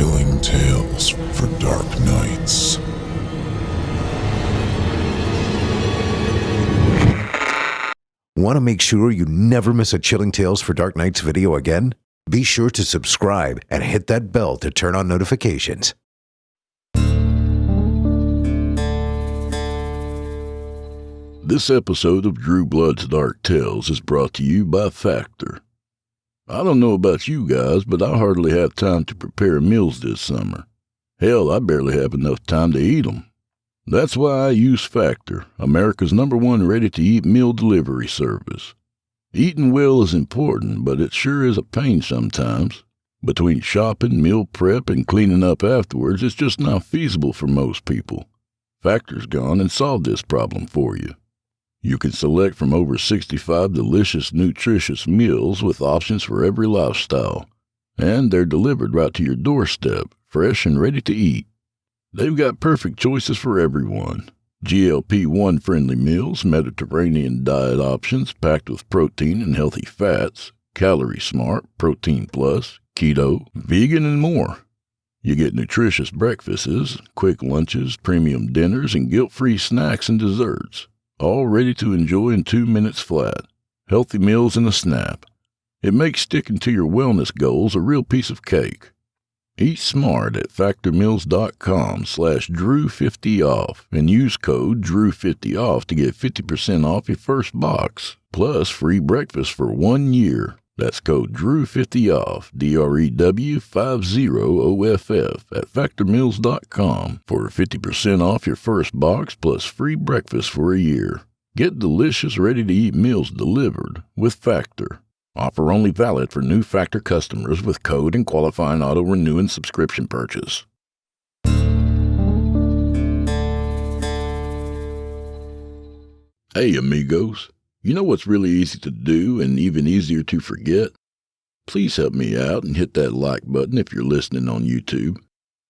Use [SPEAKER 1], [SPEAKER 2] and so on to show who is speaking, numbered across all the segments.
[SPEAKER 1] chilling tales for dark nights.
[SPEAKER 2] Want to make sure you never miss a Chilling Tales for Dark Nights video again? Be sure to subscribe and hit that bell to turn on notifications.
[SPEAKER 3] This episode of Drew Blood's Dark Tales is brought to you by Factor. I don't know about you guys, but I hardly have time to prepare meals this summer. Hell, I barely have enough time to eat them. That's why I use Factor, America's #1 ready-to-eat meal delivery service. Eating well is important, but it sure is a pain sometimes. Between shopping, meal prep, and cleaning up afterwards, it's just not feasible for most people. Factor's gone and solved this problem for you. You can select from over 65 delicious, nutritious meals with options for every lifestyle. And they're delivered right to your doorstep, fresh and ready to eat. They've got perfect choices for everyone. GLP-1 friendly meals, Mediterranean diet options packed with protein and healthy fats, calorie smart, protein plus, keto, vegan, and more. You get nutritious breakfasts, quick lunches, premium dinners, and guilt-free snacks and desserts, all ready to enjoy in 2 minutes flat. Healthy meals in a snap. It makes sticking to your wellness goals a real piece of cake. Eat smart at factormeals.com/Drew50off and use code Drew50off to get 50% off your first box, plus free breakfast for 1 year. That's code Drew50off, DREW50OFF at factormeals.com for 50% off your first box plus free breakfast for a year. Get delicious, ready-to-eat meals delivered with Factor. Offer only valid for new Factor customers with code and qualifying auto-renewing subscription purchase. Hey, amigos. You know what's really easy to do and even easier to forget? Please help me out and hit that like button if you're listening on YouTube.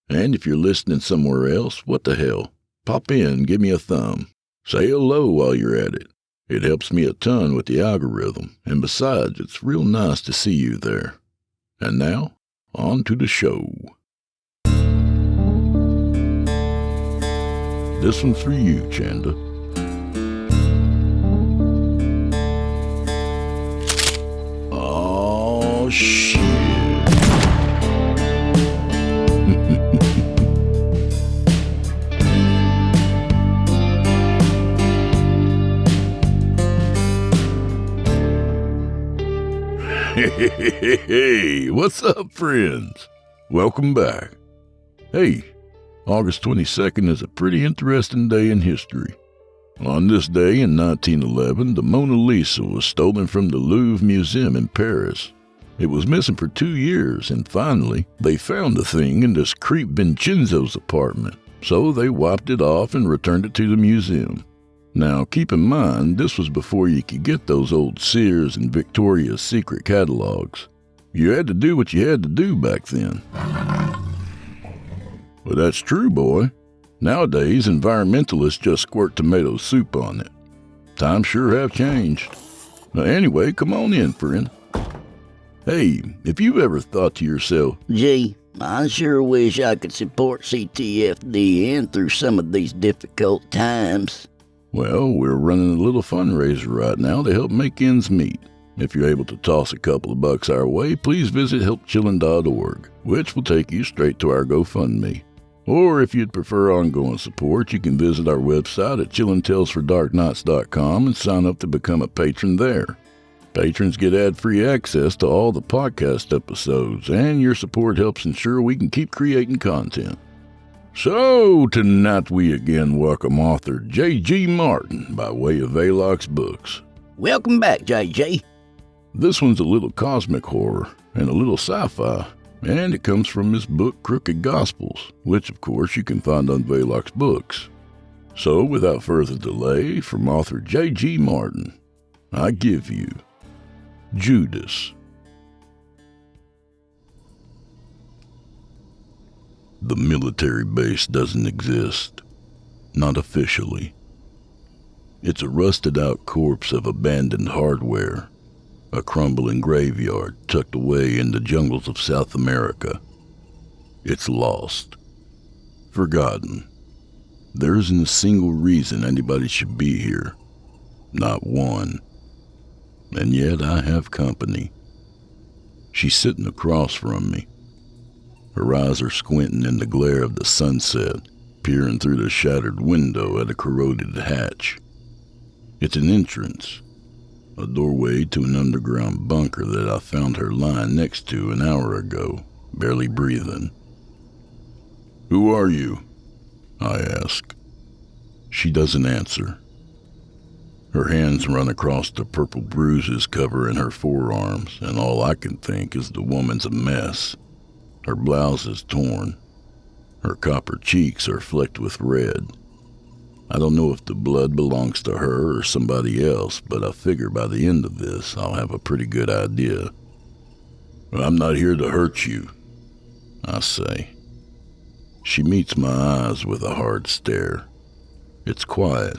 [SPEAKER 3] And if you're listening somewhere else, what the hell? Pop in, give me a thumb. Say hello while you're at it. It helps me a ton with the algorithm, and besides, it's real nice to see you there. And now, on to the show. This one's for you, Chanda. Oh, shit. Hey, what's up, friends? Welcome back. Hey, August 22nd is a pretty interesting day in history. On this day in 1911, the Mona Lisa was stolen from the Louvre Museum in Paris. It was missing for 2 years, and finally, they found the thing in this creep Vincenzo's apartment, so they wiped it off and returned it to the museum. Now, keep in mind, this was before you could get those old Sears and Victoria's Secret catalogs. You had to do what you had to do back then. Well, that's true, boy. Nowadays, environmentalists just squirt tomato soup on it. Times sure have changed. Now, anyway, come on in, friend. Hey, if you've ever thought to yourself,
[SPEAKER 4] Gee, I sure wish I could support ctfdn through some of these difficult times.
[SPEAKER 3] well, we're running a little fundraiser right now to help make ends meet. If you're able to toss a couple of bucks our way, please visit helpchillin.org, which will take you straight to our GoFundMe. Or if you'd prefer ongoing support, you can visit our website at chillintalesfordarknights.com and sign up to become a patron there. Patrons get ad-free access to all the podcast episodes, and your support helps ensure we can keep creating content. So, tonight we again welcome author J.G. Martin by way of Velox Books.
[SPEAKER 4] Welcome back, J.J.
[SPEAKER 3] This one's a little cosmic horror and a little sci-fi, and it comes from his book Crooked Gospels, which of course you can find on Velox Books. So, without further delay, from author J.G. Martin, I give you Judas. The military base doesn't exist. Not officially. It's a rusted-out corpse of abandoned hardware, a crumbling graveyard tucked away in the jungles of South America. It's lost. Forgotten. There isn't a single reason anybody should be here. Not one. And yet I have company. She's sitting across from me. Her eyes are squinting in the glare of the sunset, peering through the shattered window at a corroded hatch. It's an entrance, a doorway to an underground bunker that I found her lying next to an hour ago, barely breathing. "Who are you?" I ask. She doesn't answer. Her hands run across the purple bruises covering her forearms, and all I can think is the woman's a mess. Her blouse is torn. Her copper cheeks are flecked with red. I don't know if the blood belongs to her or somebody else, but I figure by the end of this, I'll have a pretty good idea. "I'm not here to hurt you," I say. She meets my eyes with a hard stare. It's quiet,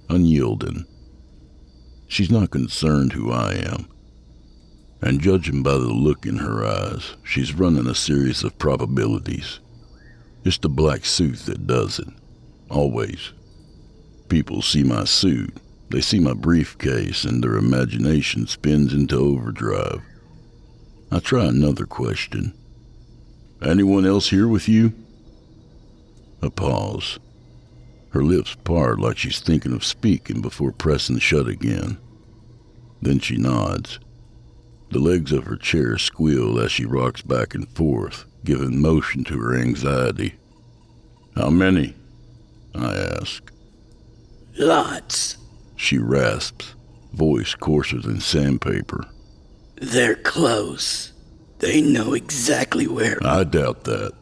[SPEAKER 3] unyielding. She's not concerned who I am. And judging by the look in her eyes, she's running a series of probabilities. It's the black suit that does it. Always. People see my suit, they see my briefcase, and their imagination spins into overdrive. I try another question. "Anyone else here with you?" A pause. Her lips part like she's thinking of speaking before pressing shut again. Then she nods. The legs of her chair squeal as she rocks back and forth, giving motion to her anxiety. "How many?" I ask.
[SPEAKER 4] Lots.
[SPEAKER 3] She rasps, voice coarser than sandpaper.
[SPEAKER 4] They're close. They know exactly where.
[SPEAKER 3] I doubt that.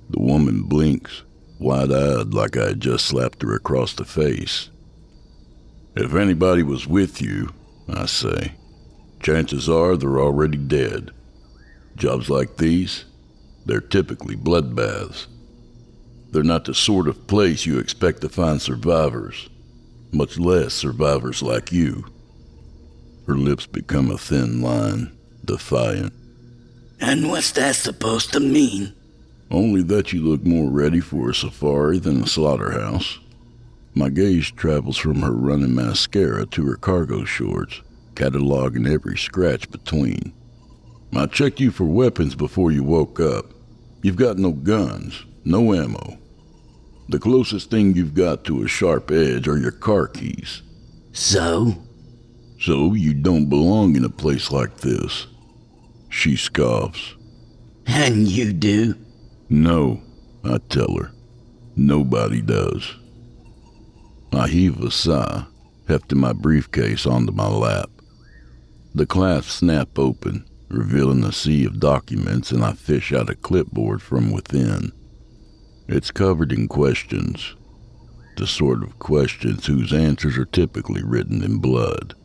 [SPEAKER 3] The woman blinks, wide-eyed like I had just slapped her across the face. "If anybody was with you," I say, "chances are they're already dead. Jobs like these, they're typically bloodbaths. They're not the sort of place you expect to find survivors, much less survivors like you." Her lips become a thin line, defiant.
[SPEAKER 4] And what's that supposed to mean?
[SPEAKER 3] "Only that you look more ready for a safari than a slaughterhouse." My gaze travels from her running mascara to her cargo shorts, cataloging every scratch between. "I checked you for weapons before you woke up. You've got no guns, no ammo. The closest thing you've got to a sharp edge are your car keys.
[SPEAKER 4] So
[SPEAKER 3] You don't belong in a place like this." She scoffs.
[SPEAKER 4] And you do?
[SPEAKER 3] "No," I tell her. "Nobody does." I heave a sigh, hefting my briefcase onto my lap. The clasps snap open, revealing a sea of documents, and I fish out a clipboard from within. It's covered in questions, the sort of questions whose answers are typically written in blood.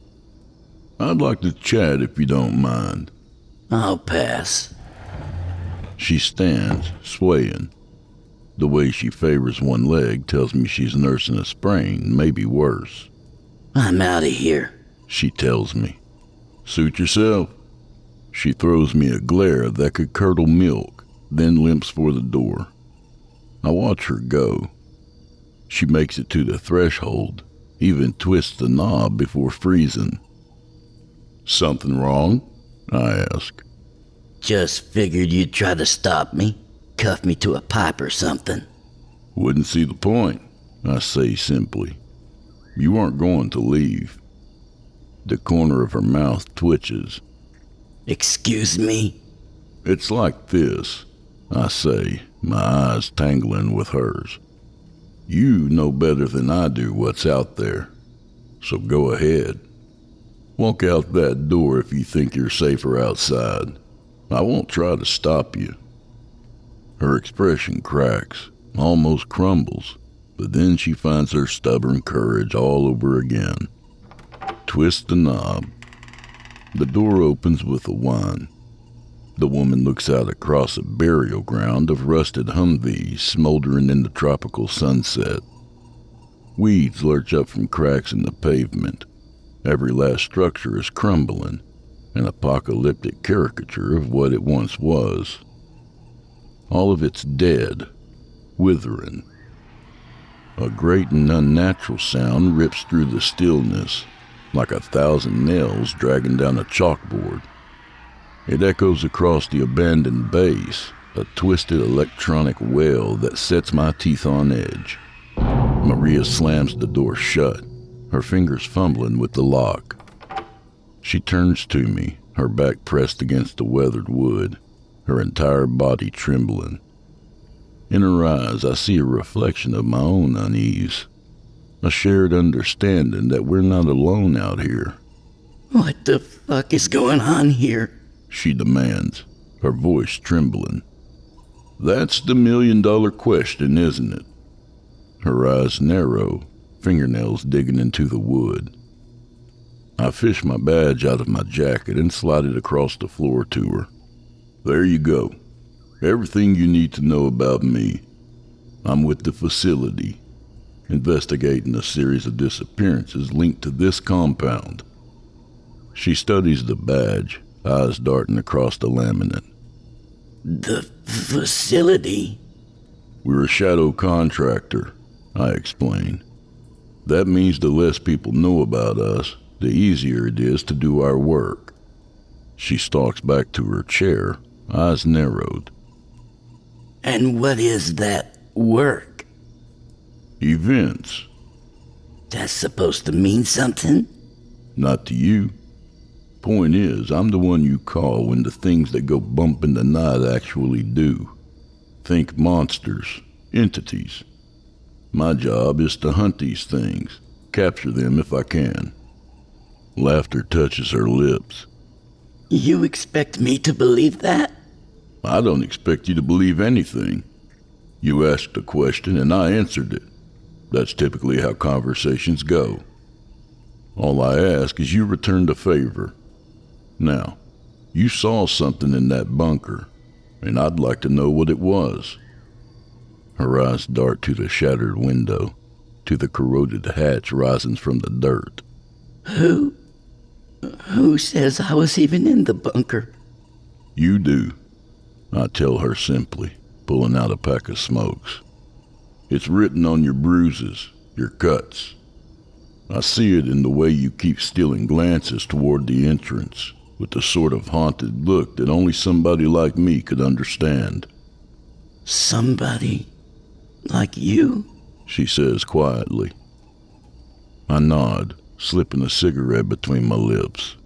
[SPEAKER 3] "I'd like to chat if you don't mind."
[SPEAKER 4] I'll pass.
[SPEAKER 3] She stands, swaying. The way she favors one leg tells me she's nursing a sprain, maybe worse.
[SPEAKER 4] I'm out of here,
[SPEAKER 3] she tells me. "Suit yourself." She throws me a glare that could curdle milk, then limps for the door. I watch her go. She makes it to the threshold, even twists the knob before freezing. "Something wrong?" I ask.
[SPEAKER 4] Just figured you'd try to stop me, cuff me to a pipe or something.
[SPEAKER 3] "Wouldn't see the point," I say simply. "You aren't going to leave." The corner of her mouth twitches.
[SPEAKER 4] Excuse me?
[SPEAKER 3] "It's like this," I say, my eyes tangling with hers. "You know better than I do what's out there, so go ahead. Walk out that door if you think you're safer outside. I won't try to stop you." Her expression cracks, almost crumbles, but then she finds her stubborn courage all over again. Twist the knob. The door opens with a whine. The woman looks out across a burial ground of rusted Humvees smoldering in the tropical sunset. Weeds lurch up from cracks in the pavement. Every last structure is crumbling, an apocalyptic caricature of what it once was. All of it's dead, withering. A great and unnatural sound rips through the stillness, like 1,000 nails dragging down a chalkboard. It echoes across the abandoned base, a twisted electronic wail that sets my teeth on edge. Maria slams the door shut, her fingers fumbling with the lock. She turns to me, her back pressed against the weathered wood, her entire body trembling. In her eyes, I see a reflection of my own unease, a shared understanding that we're not alone out here.
[SPEAKER 4] What the fuck is going on here?
[SPEAKER 3] She demands, her voice trembling. That's the million-dollar question, isn't it? Her eyes narrow, fingernails digging into the wood. I fish my badge out of my jacket and slide it across the floor to her. There you go. Everything you need to know about me. I'm with the facility, investigating a series of disappearances linked to this compound. She studies the badge, eyes darting across the laminate.
[SPEAKER 4] The facility?
[SPEAKER 3] We're a shadow contractor, I explain. That means the less people know about us, the easier it is to do our work. She stalks back to her chair, eyes narrowed.
[SPEAKER 4] And what is that work?
[SPEAKER 3] Events.
[SPEAKER 4] That's supposed to mean something?
[SPEAKER 3] Not to you. Point is, I'm the one you call when the things that go bump in the night actually do. Think monsters, entities. My job is to hunt these things, capture them if I can. Laughter touches her lips.
[SPEAKER 4] You expect me to believe that?
[SPEAKER 3] I don't expect you to believe anything. You asked a question and I answered it. That's typically how conversations go. All I ask is you return the favor. Now, you saw something in that bunker, and I'd like to know what it was. Her eyes dart to the shattered window, to the corroded hatch rising from the dirt.
[SPEAKER 4] Who says I was even in the bunker?
[SPEAKER 3] You do, I tell her simply, pulling out a pack of smokes. It's written on your bruises, your cuts. I see it in the way you keep stealing glances toward the entrance, with the sort of haunted look that only somebody like me could understand.
[SPEAKER 4] Somebody like you?
[SPEAKER 3] She says quietly. I nod, slipping a cigarette between my lips.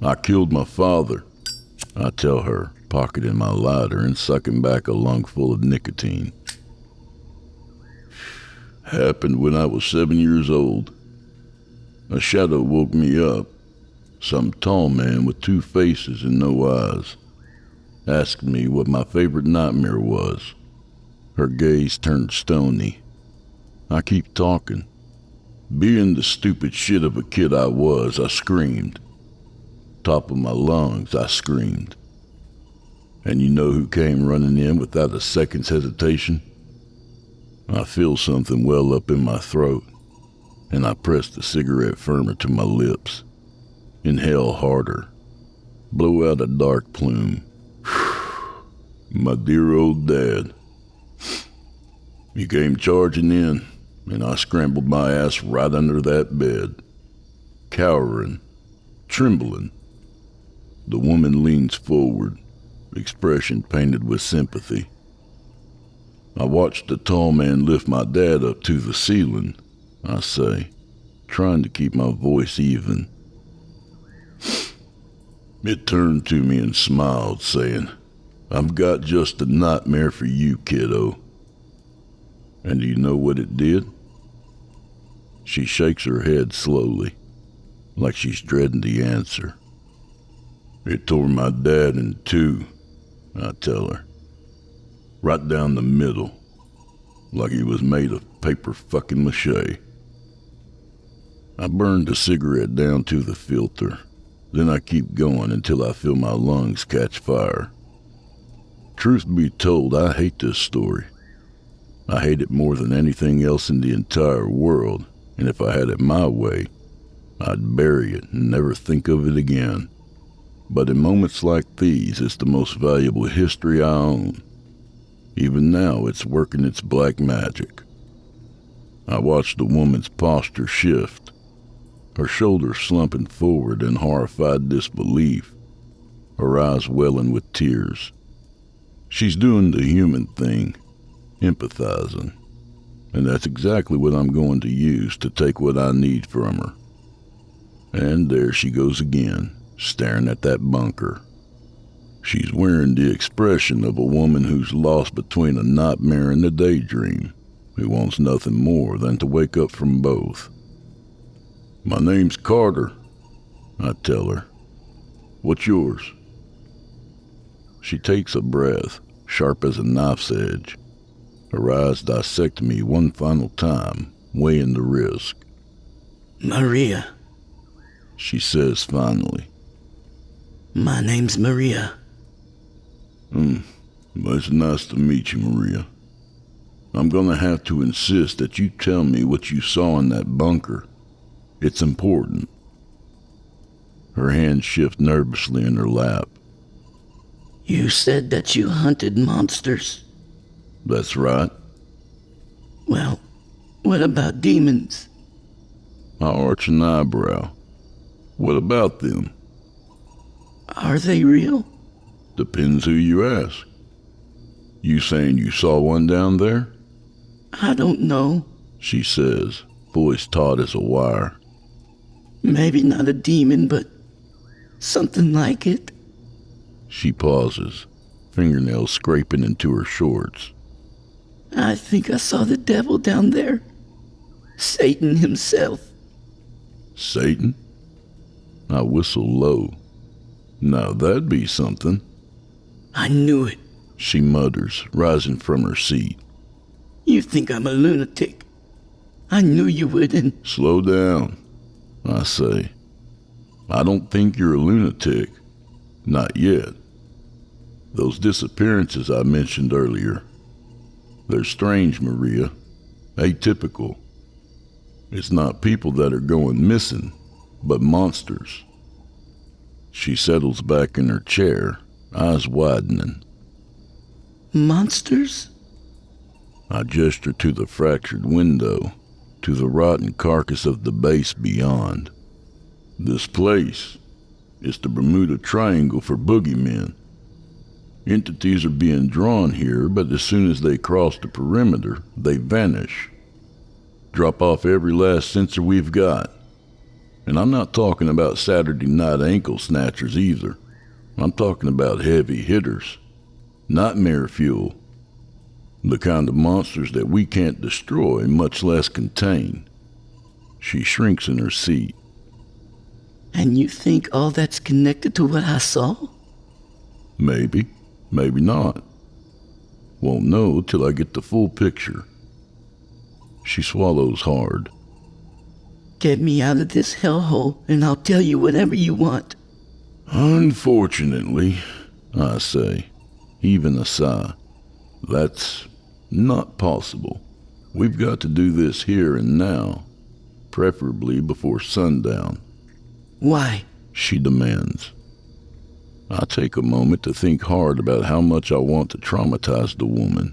[SPEAKER 3] I killed my father, I tell her, pocketing my lighter and sucking back a lungful of nicotine. Happened when I was 7 years old. A shadow woke me up. Some tall man with 2 faces and no eyes. Asked me what my favorite nightmare was. Her gaze turned stony. I keep talking. Being the stupid shit of a kid I was, I screamed. Top of my lungs, I screamed. And you know who came running in without a second's hesitation? I feel something well up in my throat, and I press the cigarette firmer to my lips. Inhale harder. Blow out a dark plume. My dear old dad. He came charging in, and I scrambled my ass right under that bed. Cowering, trembling. The woman leans forward, expression painted with sympathy. I watched the tall man lift my dad up to the ceiling, I say, trying to keep my voice even. It turned to me and smiled, saying, I've got just a nightmare for you, kiddo. And do you know what it did? She shakes her head slowly, like she's dreading the answer. It tore my dad in 2, I tell her. Right down the middle, like he was made of paper fucking mache. I burned the cigarette down to the filter. Then I keep going until I feel my lungs catch fire. Truth be told, I hate this story. I hate it more than anything else in the entire world, and if I had it my way, I'd bury it and never think of it again. But in moments like these, it's the most valuable history I own. Even now, it's working its black magic. I watched the woman's posture shift, her shoulders slumping forward in horrified disbelief, her eyes welling with tears. She's doing the human thing, empathizing, and that's exactly what I'm going to use to take what I need from her. And there she goes again, staring at that bunker. She's wearing the expression of a woman who's lost between a nightmare and a daydream, who wants nothing more than to wake up from both. "My name's Carter," I tell her. "What's yours?" She takes a breath, sharp as a knife's edge. Her eyes dissect me one final time, weighing the risk.
[SPEAKER 4] Maria.
[SPEAKER 3] She says finally.
[SPEAKER 4] My name's Maria.
[SPEAKER 3] It's nice to meet you, Maria. I'm gonna have to insist that you tell me what you saw in that bunker. It's important. Her hands shift nervously in her lap.
[SPEAKER 4] You said that you hunted monsters.
[SPEAKER 3] That's right.
[SPEAKER 4] Well, what about demons?
[SPEAKER 3] I arch an eyebrow. What about them?
[SPEAKER 4] Are they real?
[SPEAKER 3] Depends who you ask. You saying you saw one down there?
[SPEAKER 4] I don't know.
[SPEAKER 3] She says, voice taut as a wire.
[SPEAKER 4] Maybe not a demon, but something like it.
[SPEAKER 3] She pauses, fingernails scraping into her shorts.
[SPEAKER 4] I think I saw the devil down there. Satan himself.
[SPEAKER 3] Satan? I whistle low. Now that'd be something.
[SPEAKER 4] I knew it.
[SPEAKER 3] She mutters, rising from her seat.
[SPEAKER 4] You think I'm a lunatic. I knew you wouldn't.
[SPEAKER 3] Slow down, I say. I don't think you're a lunatic. Not yet. Those disappearances I mentioned earlier, they're strange, Maria. Atypical. It's not people that are going missing, but monsters. She settles back in her chair, eyes widening.
[SPEAKER 4] Monsters?
[SPEAKER 3] I gesture to the fractured window, to the rotten carcass of the base beyond. This place is the Bermuda Triangle for boogeymen. Entities are being drawn here, but as soon as they cross the perimeter, they vanish. Drop off every last sensor we've got. And I'm not talking about Saturday night ankle snatchers either. I'm talking about heavy hitters. Nightmare fuel. The kind of monsters that we can't destroy, much less contain. She shrinks in her seat.
[SPEAKER 4] And you think all that's connected to what I saw?
[SPEAKER 3] Maybe, maybe not. Won't know till I get the full picture. She swallows hard.
[SPEAKER 4] Get me out of this hellhole and I'll tell you whatever you want.
[SPEAKER 3] Unfortunately, I say, even a sigh, that's not possible. We've got to do this here and now, preferably before sundown.
[SPEAKER 4] Why?
[SPEAKER 3] She demands. I take a moment to think hard about how much I want to traumatize the woman.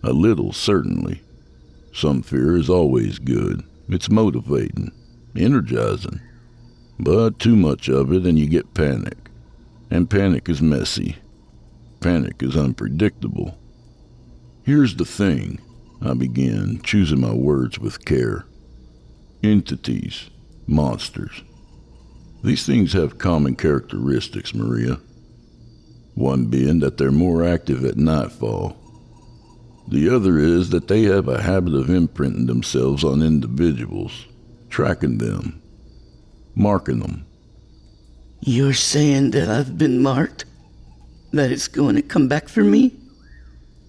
[SPEAKER 3] A little, certainly. Some fear is always good. It's motivating, energizing. But too much of it and you get panic. And panic is messy. Panic is unpredictable. Here's the thing, I begin, choosing my words with care. Entities, monsters. These things have common characteristics, Maria. One being that they're more active at nightfall. The other is that they have a habit of imprinting themselves on individuals, tracking them, marking them.
[SPEAKER 4] You're saying that I've been marked? That it's going to come back for me?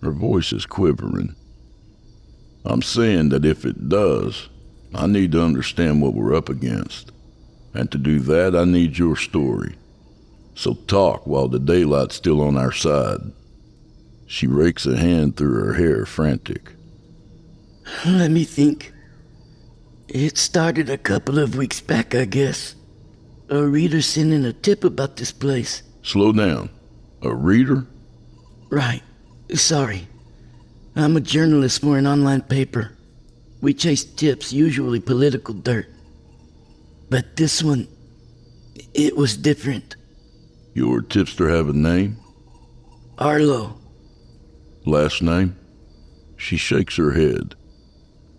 [SPEAKER 3] Her voice is quivering. I'm saying that if it does, I need to understand what we're up against. And to do that, I need your story. So talk while the daylight's still on our side. She rakes a hand through her hair, frantic.
[SPEAKER 4] Let me think. It started a couple of weeks back, I guess. A reader sent in a tip about this place.
[SPEAKER 3] Slow down. A reader?
[SPEAKER 4] Right. Sorry. I'm a journalist for an online paper. We chase tips, usually political dirt. But this one, it was different.
[SPEAKER 3] Your tipster have a name?
[SPEAKER 4] Arlo.
[SPEAKER 3] Last name? She shakes her head.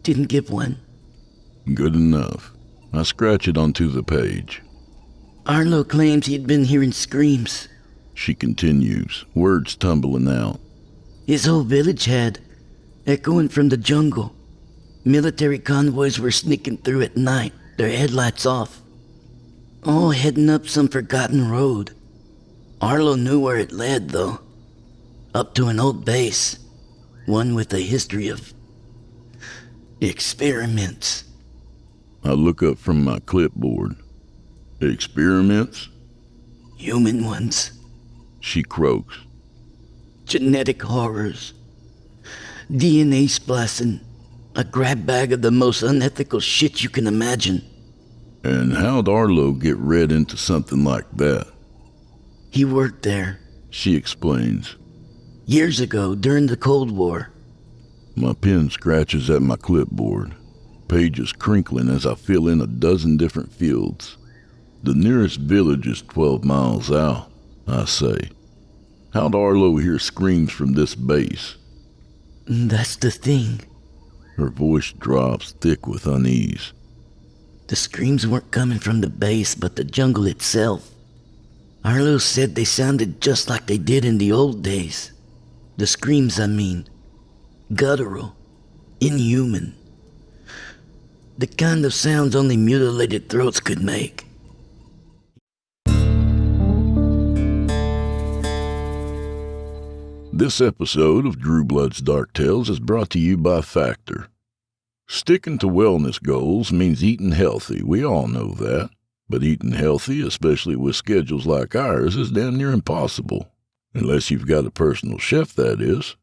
[SPEAKER 4] Didn't give one.
[SPEAKER 3] Good enough. I scratch it onto the page.
[SPEAKER 4] Arlo claims he'd been hearing screams.
[SPEAKER 3] She continues, words tumbling out.
[SPEAKER 4] His whole village had, echoing from the jungle. Military convoys were sneaking through at night, their headlights off. All heading up some forgotten road. Arlo knew where it led, though. Up to an old base. One with a history of experiments.
[SPEAKER 3] I look up from my clipboard. Experiments?
[SPEAKER 4] Human ones.
[SPEAKER 3] She croaks.
[SPEAKER 4] Genetic horrors. DNA splicing. A grab bag of the most unethical shit you can imagine.
[SPEAKER 3] And how'd Arlo get read into something like that?
[SPEAKER 4] He worked there.
[SPEAKER 3] She explains.
[SPEAKER 4] Years ago, during the Cold War.
[SPEAKER 3] My pen scratches at my clipboard. Pages crinkling as I fill in a dozen different fields. The nearest village is 12 miles out, I say. How'd Arlo hear screams from this base?
[SPEAKER 4] That's the thing.
[SPEAKER 3] Her voice drops thick with unease.
[SPEAKER 4] The screams weren't coming from the base, but the jungle itself. Arlo said they sounded just like they did in the old days. The screams, I mean. Guttural. Inhuman. The kind of sounds only mutilated throats could make.
[SPEAKER 3] This episode of Drew Blood's Dark Tales is brought to you by Factor. Sticking to wellness goals means eating healthy, we all know that. But eating healthy, especially with schedules like ours, is damn near impossible. Unless you've got a personal chef, that is.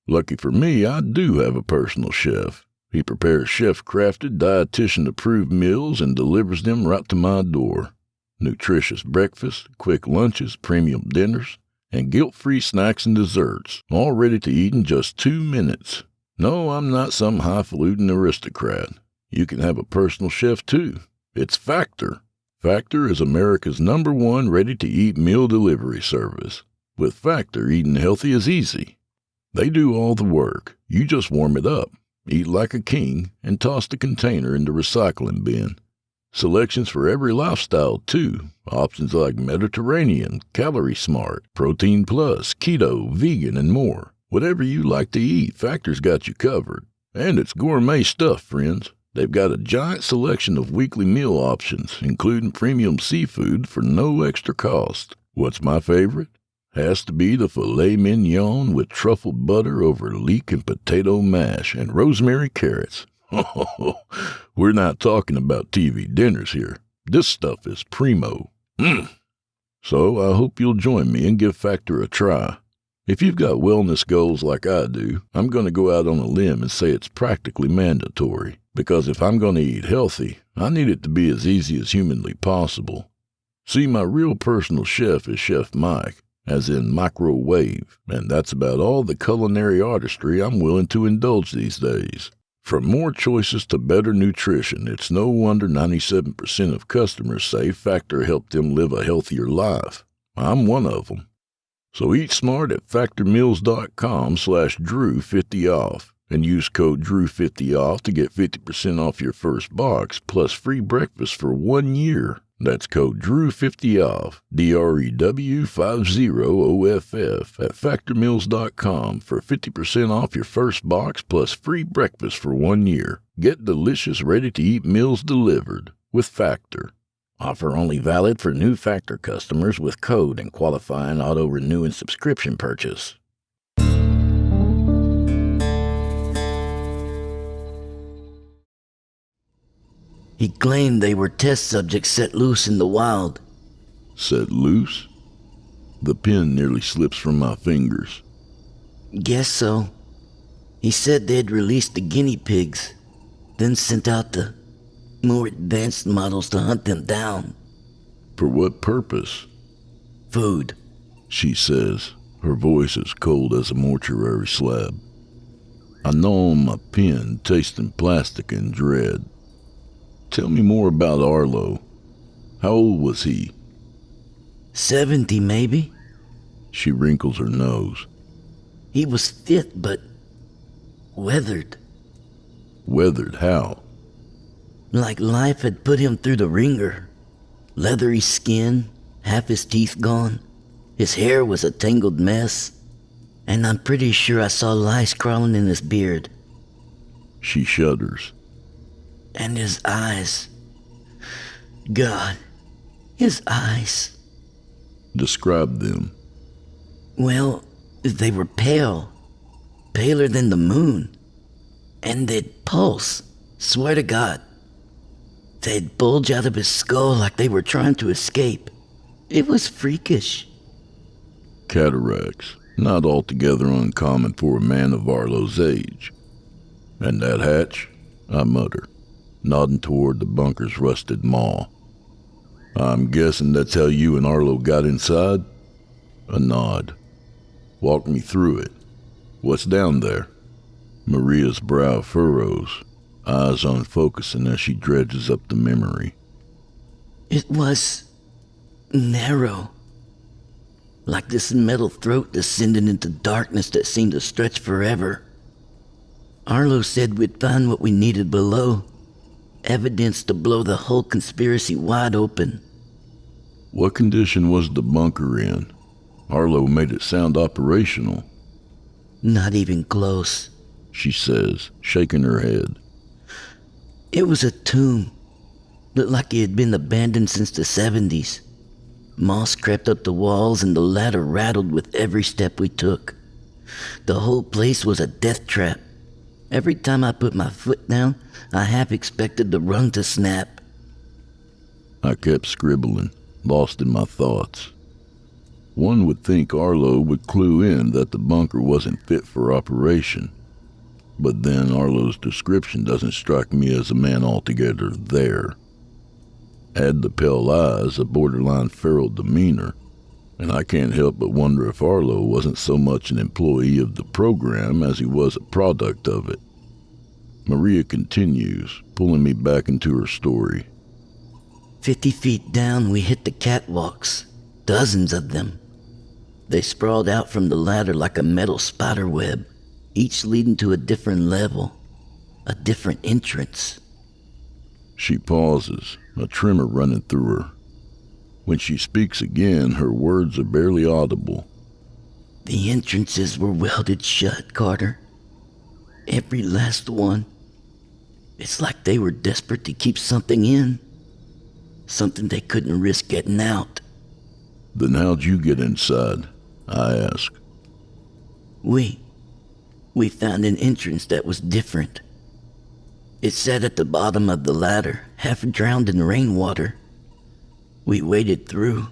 [SPEAKER 3] Lucky for me, I do have a personal chef. He prepares chef-crafted, dietitian-approved meals and delivers them right to my door. Nutritious breakfasts, quick lunches, premium dinners, and guilt-free snacks and desserts, all ready to eat in just 2 minutes. No, I'm not some highfalutin aristocrat. You can have a personal chef, too. It's Factor. Factor is America's #1 ready-to-eat meal delivery service. With Factor, eating healthy is easy. They do all the work. You just warm it up, eat like a king, and toss the container in the recycling bin. Selections for every lifestyle, too. Options like Mediterranean, Calorie Smart, Protein Plus, Keto, Vegan, and more. Whatever you like to eat, Factor's got you covered. And it's gourmet stuff, friends. They've got a giant selection of weekly meal options, including premium seafood for no extra cost. What's my favorite? Has to be the filet mignon with truffle butter over leek and potato mash and rosemary carrots. We're not talking about TV dinners here. This stuff is primo. So I hope you'll join me and give Factor a try. If you've got wellness goals like I do, I'm going to go out on a limb and say it's practically mandatory. Because if I'm going to eat healthy, I need it to be as easy as humanly possible. See, my real personal chef is Chef Mike, as in microwave, and that's about all the culinary artistry I'm willing to indulge these days. From more choices to better nutrition, it's no wonder 97% of customers say Factor helped them live a healthier life. I'm one of them. So eat smart at factormeals.com/Drew50off and use code Drew50off to get 50% off your first box plus free breakfast for 1 year. That's code Drew50off, DREW50OFF at factormeals.com for 50% off your first box plus free breakfast for 1 year. Get delicious, ready-to-eat meals delivered with Factor. Offer only valid for new Factor customers with code and qualifying auto-renewing subscription purchase.
[SPEAKER 4] He claimed they were test subjects set loose in the wild.
[SPEAKER 3] Set loose? The pen nearly slips from my fingers.
[SPEAKER 4] Guess so. He said they'd released the guinea pigs, then sent out the more advanced models to hunt them down.
[SPEAKER 3] For what purpose?
[SPEAKER 4] Food,
[SPEAKER 3] She says, her voice as cold as a mortuary slab. I gnaw on my pen, tasting plastic in dread. Tell me more about Arlo. How old was he?
[SPEAKER 4] 70, maybe.
[SPEAKER 3] She wrinkles her nose.
[SPEAKER 4] He was fit, but weathered.
[SPEAKER 3] Weathered how?
[SPEAKER 4] Like life had put him through the ringer. Leathery skin, half his teeth gone. His hair was a tangled mess. And I'm pretty sure I saw lice crawling in his beard.
[SPEAKER 3] She shudders.
[SPEAKER 4] And his eyes. God, his eyes.
[SPEAKER 3] Describe them.
[SPEAKER 4] Well, they were pale. Paler than the moon. And they'd pulse. Swear to God. They'd bulge out of his skull like they were trying to escape. It was freakish.
[SPEAKER 3] Cataracts. Not altogether uncommon for a man of Arlo's age. And that hatch? I mutter, nodding toward the bunker's rusted maw. I'm guessing that's how you and Arlo got inside? A nod. Walk me through it. What's down there? Maria's brow furrows, eyes unfocusing as she dredges up the memory.
[SPEAKER 4] It was narrow. Like this metal throat descending into darkness that seemed to stretch forever. Arlo said we'd find what we needed below. Evidence to blow the whole conspiracy wide open.
[SPEAKER 3] What condition was the bunker in? Arlo made it sound operational.
[SPEAKER 4] Not even close,
[SPEAKER 3] She says, shaking her head.
[SPEAKER 4] It was a tomb. Looked like it had been abandoned since the 70s. Moss crept up the walls and the ladder rattled with every step we took. The whole place was a death trap. Every time I put my foot down, I half expected the rung to snap.
[SPEAKER 3] I kept scribbling, lost in my thoughts. One would think Arlo would clue in that the bunker wasn't fit for operation. But then Arlo's description doesn't strike me as a man altogether there. Add the pale eyes, a borderline feral demeanor, and I can't help but wonder if Arlo wasn't so much an employee of the program as he was a product of it. Maria continues, pulling me back into her story.
[SPEAKER 4] 50 feet down, we hit the catwalks. Dozens of them. They sprawled out from the ladder like a metal spider web, each leading to a different level, a different entrance.
[SPEAKER 3] She pauses, a tremor running through her. When she speaks again, her words are barely audible.
[SPEAKER 4] The entrances were welded shut, Carter. Every last one. It's like they were desperate to keep something in. Something they couldn't risk getting out.
[SPEAKER 3] Then how'd you get inside? I ask.
[SPEAKER 4] We found an entrance that was different. It sat at the bottom of the ladder, half drowned in rainwater. We waded through,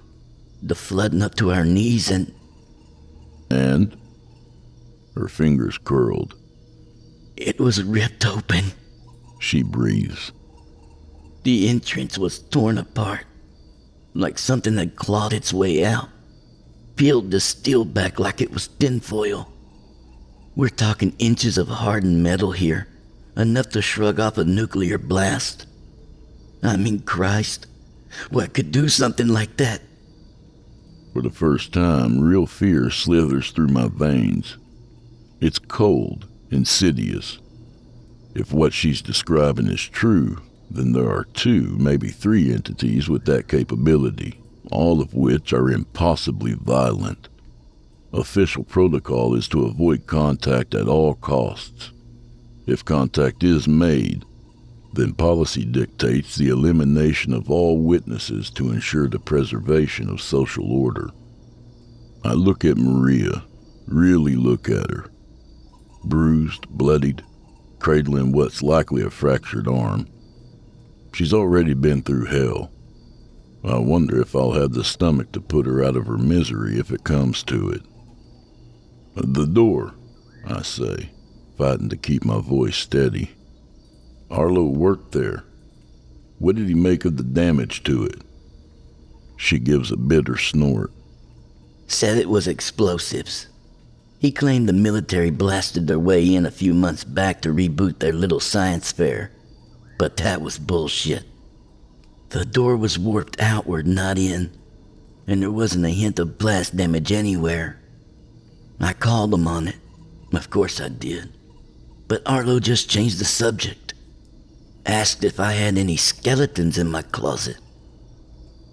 [SPEAKER 4] the flooding up to our knees and...
[SPEAKER 3] And? Her fingers curled.
[SPEAKER 4] It was ripped open.
[SPEAKER 3] She breathes.
[SPEAKER 4] The entrance was torn apart, like something had clawed its way out, peeled the steel back like it was tinfoil. We're talking inches of hardened metal here, enough to shrug off a nuclear blast. I mean, Christ, what could do something like that?
[SPEAKER 3] For the first time, real fear slithers through my veins. It's cold, insidious. If what she's describing is true, then there are 2, maybe 3 entities with that capability, all of which are impossibly violent. Official protocol is to avoid contact at all costs. If contact is made, then policy dictates the elimination of all witnesses to ensure the preservation of social order. I look at Maria, really look at her. Bruised, bloodied, cradling what's likely a fractured arm. She's already been through hell. I wonder if I'll have the stomach to put her out of her misery if it comes to it. The door, I say, fighting to keep my voice steady. Arlo worked there. What did he make of the damage to it? She gives a bitter snort.
[SPEAKER 4] Said it was explosives. He claimed the military blasted their way in a few months back to reboot their little science fair, but that was bullshit. The door was warped outward, not in, and there wasn't a hint of blast damage anywhere. I called him on it. Of course I did. But Arlo just changed the subject. Asked if I had any skeletons in my closet.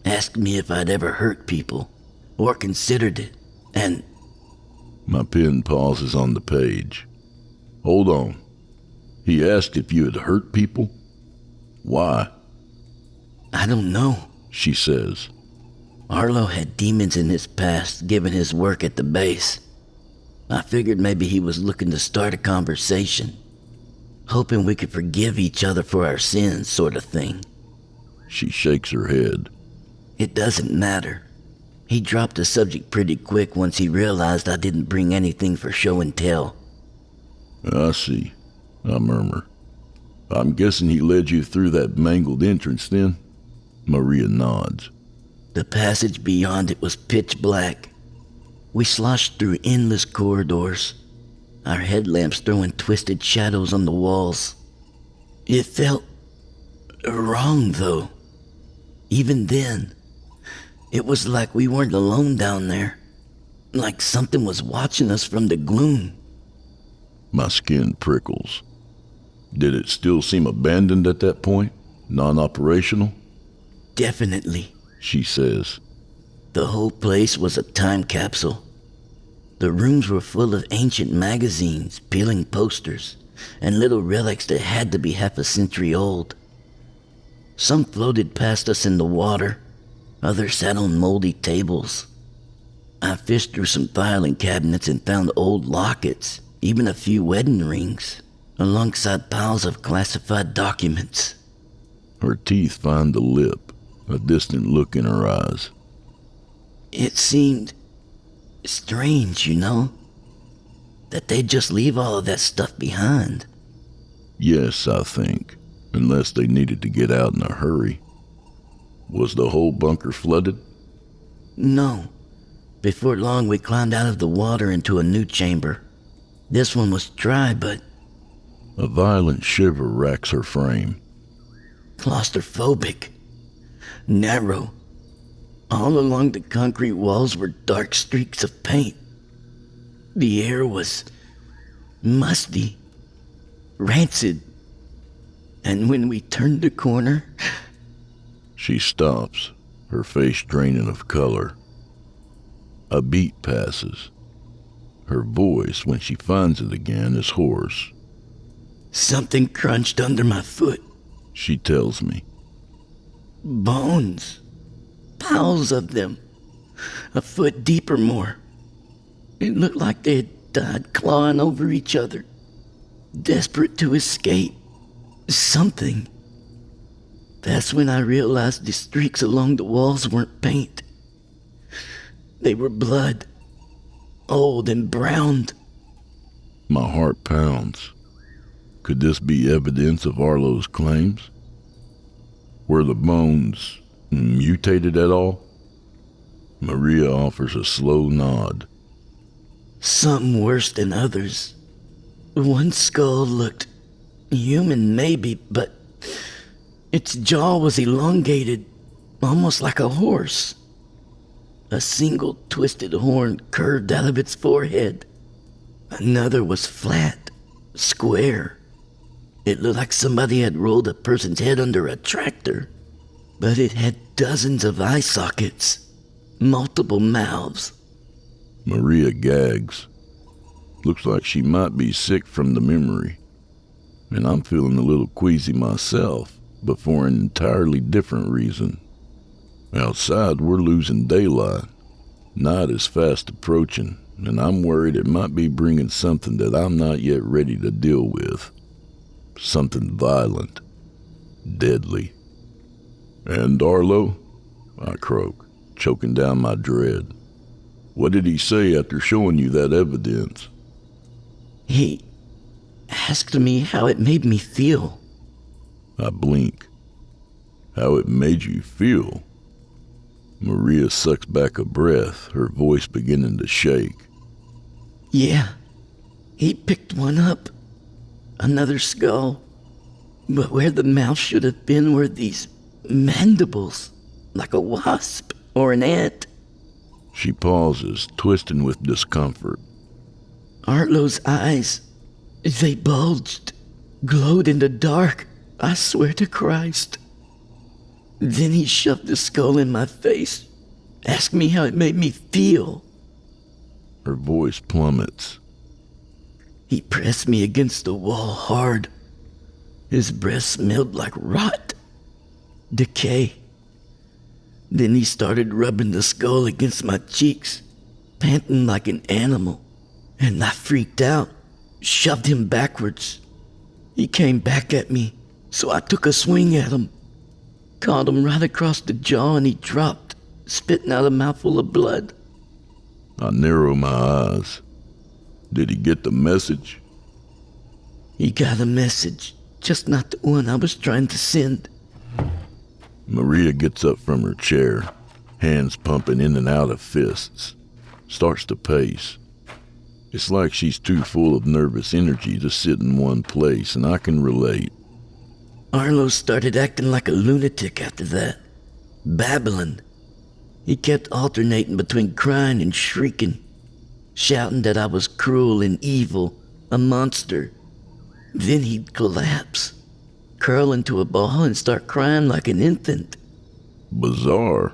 [SPEAKER 4] Asked me if I'd ever hurt people, or considered it, and...
[SPEAKER 3] My pen pauses on the page. Hold on. He asked if you had hurt people? Why?
[SPEAKER 4] I don't know,
[SPEAKER 3] She says.
[SPEAKER 4] Arlo had demons in his past, given his work at the base. I figured maybe he was looking to start a conversation, hoping we could forgive each other for our sins, sort of thing.
[SPEAKER 3] She shakes her head.
[SPEAKER 4] It doesn't matter. He dropped the subject pretty quick once he realized I didn't bring anything for show and tell.
[SPEAKER 3] I see, I murmur. I'm guessing he led you through that mangled entrance then? Maria nods.
[SPEAKER 4] The passage beyond it was pitch black. We sloshed through endless corridors, our headlamps throwing twisted shadows on the walls. It felt wrong, though. Even then, it was like we weren't alone down there, like something was watching us from the gloom.
[SPEAKER 3] My skin prickles. Did it still seem abandoned at that point? Non-operational?
[SPEAKER 4] Definitely,
[SPEAKER 3] She says.
[SPEAKER 4] the whole place was a time capsule. The rooms were full of ancient magazines, peeling posters, and little relics that had to be half a century old. Some floated past us in the water, others sat on moldy tables. I fished through some filing cabinets and found old lockets, even a few wedding rings, alongside piles of classified documents.
[SPEAKER 3] Her teeth find the lip, a distant look in her eyes.
[SPEAKER 4] It seemed strange, you know, that they'd just leave all of that stuff behind.
[SPEAKER 3] Yes, I think, unless they needed to get out in a hurry. Was the whole bunker flooded?
[SPEAKER 4] No. Before long, we climbed out of the water into a new chamber. This one was dry, but
[SPEAKER 3] A violent shiver racks her frame.
[SPEAKER 4] claustrophobic. Narrow. All along the concrete walls were dark streaks of paint. The air was musty, rancid. And when we turned the corner,
[SPEAKER 3] She stops, her face draining of color. A beat passes. Her voice, when she finds it again, is hoarse.
[SPEAKER 4] something crunched under my foot.
[SPEAKER 3] She tells me.
[SPEAKER 4] Bones. Piles of them. A foot deep or more. It looked like they had died clawing over each other, desperate to escape something. That's when I realized the streaks along the walls weren't paint. They were blood, old and browned.
[SPEAKER 3] My heart pounds. Could this be evidence of Arlo's claims? Were the bones mutated at all? Maria offers a slow nod.
[SPEAKER 4] Some worse than others. One skull looked human, maybe, but its jaw was elongated, almost like a horse. A single twisted horn curved out of its forehead. Another was flat, square. It looked like somebody had rolled a person's head under a tractor, but it had dozens of eye sockets, multiple mouths.
[SPEAKER 3] Maria gags. Looks like she might be sick from the memory. And I'm feeling a little queasy myself, but for an entirely different reason. Outside, we're losing daylight. Night is fast approaching, and I'm worried it might be bringing something that I'm not yet ready to deal with. Something violent. Deadly. And Arlo? I croak, choking down my dread. What did he say after showing you that evidence?
[SPEAKER 4] He asked me how it made me feel.
[SPEAKER 3] I blink. How it made you feel? Maria sucks back a breath, her voice beginning to shake.
[SPEAKER 4] Yeah, he picked one up. Another skull. But where the mouth should have been were these mandibles, like a wasp or an ant.
[SPEAKER 3] She pauses, twisting with discomfort.
[SPEAKER 4] Arlo's eyes, they bulged, glowed in the dark, I swear to Christ. Then he shoved the skull in my face, asked me how it made me feel.
[SPEAKER 3] Her voice plummets.
[SPEAKER 4] He pressed me against the wall hard. His breath smelled like rot, decay. Then he started rubbing the skull against my cheeks, panting like an animal. And I freaked out, shoved him backwards. He came back at me, so I took a swing at him. Caught him right across the jaw and he dropped, spitting out a mouthful of blood.
[SPEAKER 3] I narrow my eyes. Did he get the message?
[SPEAKER 4] He got a message, just not the one I was trying to send.
[SPEAKER 3] Maria gets up from her chair, hands pumping in and out of fists, starts to pace. It's like she's too full of nervous energy to sit in one place, and I can relate.
[SPEAKER 4] Arlo started acting like a lunatic after that, babbling. He kept alternating between crying and shrieking, shouting that I was cruel and evil, a monster. Then he'd collapse, curl into a ball and start crying like an infant.
[SPEAKER 3] Bizarre.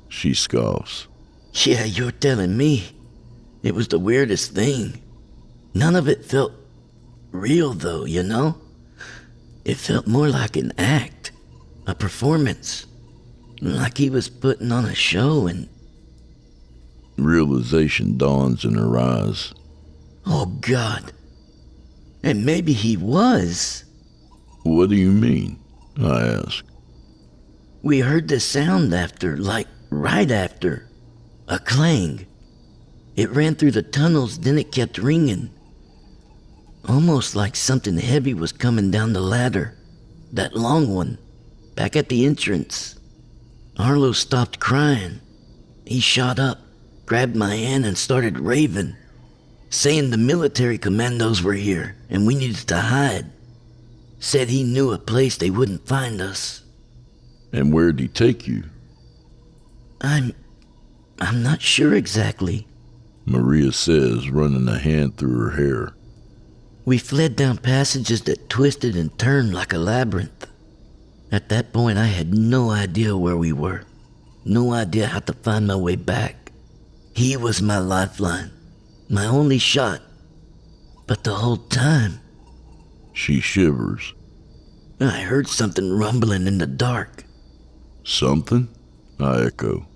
[SPEAKER 3] She scoffs.
[SPEAKER 4] Yeah, you're telling me. It was the weirdest thing. None of it felt real though, you know? It felt more like an act, a performance. Like he was putting on a show and...
[SPEAKER 3] Realization dawns in her eyes.
[SPEAKER 4] Oh God. And maybe he was.
[SPEAKER 3] What do you mean? I ask.
[SPEAKER 4] We heard the sound after, like right after. A clang. It ran through the tunnels, then it kept ringing. Almost like something heavy was coming down the ladder. That long one, back at the entrance. Arlo stopped crying. He shot up, grabbed my hand and started raving, saying the military commandos were here and we needed to hide. Said he knew a place they wouldn't find us.
[SPEAKER 3] And where'd he take you?
[SPEAKER 4] I'm not sure exactly.
[SPEAKER 3] Maria says, running a hand through her hair.
[SPEAKER 4] We fled down passages that twisted and turned like a labyrinth. At that point, I had no idea where we were. No idea how to find my way back. He was my lifeline, my only shot. But the whole time...
[SPEAKER 3] She shivers.
[SPEAKER 4] I heard something rumbling in the dark.
[SPEAKER 3] Something? I echo.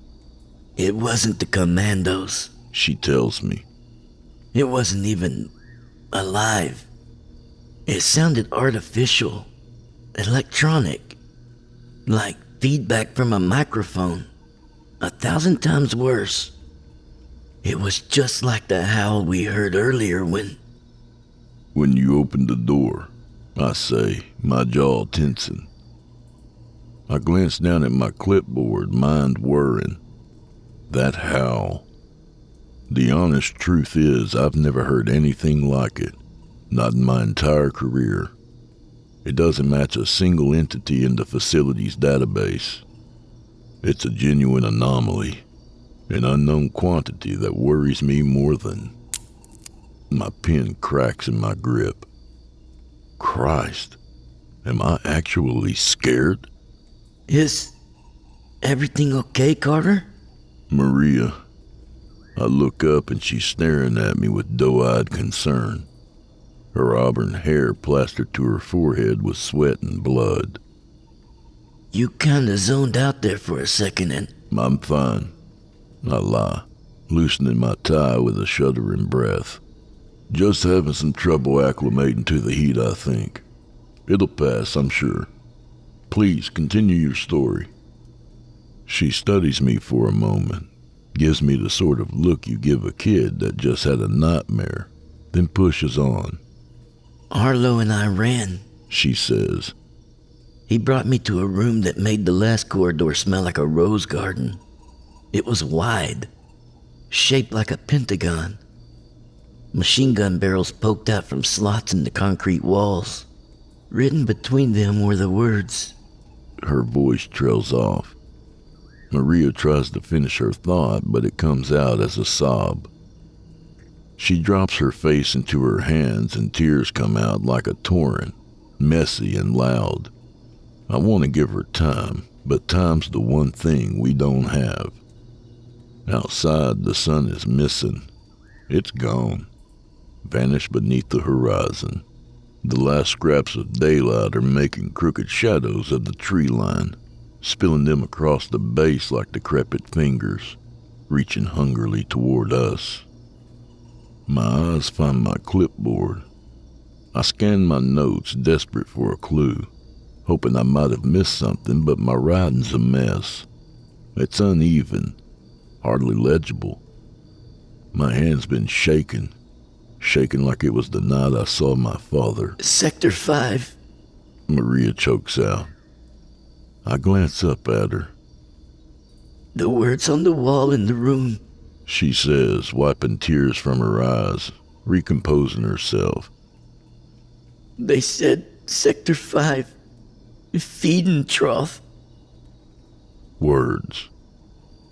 [SPEAKER 4] It wasn't the commandos.
[SPEAKER 3] She tells me.
[SPEAKER 4] It wasn't even alive. It sounded artificial, electronic, like feedback from a microphone, 1,000 times worse. It was just like the howl we heard earlier when...
[SPEAKER 3] When you opened the door, I say, my jaw tensing. I glance down at my clipboard, mind whirring. That howl. The honest truth is, I've never heard anything like it, not in my entire career. It doesn't match a single entity in the facility's database. It's a genuine anomaly, an unknown quantity that worries me more than... My pen cracks in my grip. Christ, am I actually scared?
[SPEAKER 4] Is everything okay, Carter?
[SPEAKER 3] Maria. I look up and she's staring at me with doe-eyed concern. Her auburn hair plastered to her forehead with sweat and blood.
[SPEAKER 4] You kinda zoned out there for a second and...
[SPEAKER 3] I'm fine. I lie, loosening my tie with a shuddering breath. Just having some trouble acclimating to the heat, I think. It'll pass, I'm sure. Please, continue your story. She studies me for a moment, gives me the sort of look you give a kid that just had a nightmare, then pushes on.
[SPEAKER 4] Arlo and I ran,
[SPEAKER 3] She says.
[SPEAKER 4] He brought me to a room that made the last corridor smell like a rose garden. It was wide, shaped like a pentagon, Machine gun barrels poked out from slots in the concrete walls. Written between them were the words.
[SPEAKER 3] Her voice trails off. Maria tries to finish her thought, but it comes out as a sob. She drops her face into her hands and tears come out like a torrent, messy and loud. I want to give her time, but time's the one thing we don't have. Outside, the sun is missing. It's gone. Vanished beneath the horizon. The last scraps of daylight are making crooked shadows of the tree line, spilling them across the base like decrepit fingers, reaching hungrily toward us. My eyes find my clipboard. I scan my notes, desperate for a clue, hoping I might have missed something, but my writing's a mess. It's uneven, hardly legible. My hand's been shaking like it was the night I saw my father.
[SPEAKER 4] Sector 5.
[SPEAKER 3] Maria chokes out. I glance up at her.
[SPEAKER 4] The words on the wall in the room.
[SPEAKER 3] She says, wiping tears from her eyes, recomposing herself.
[SPEAKER 4] They said Sector 5. Feeding trough.
[SPEAKER 3] Words.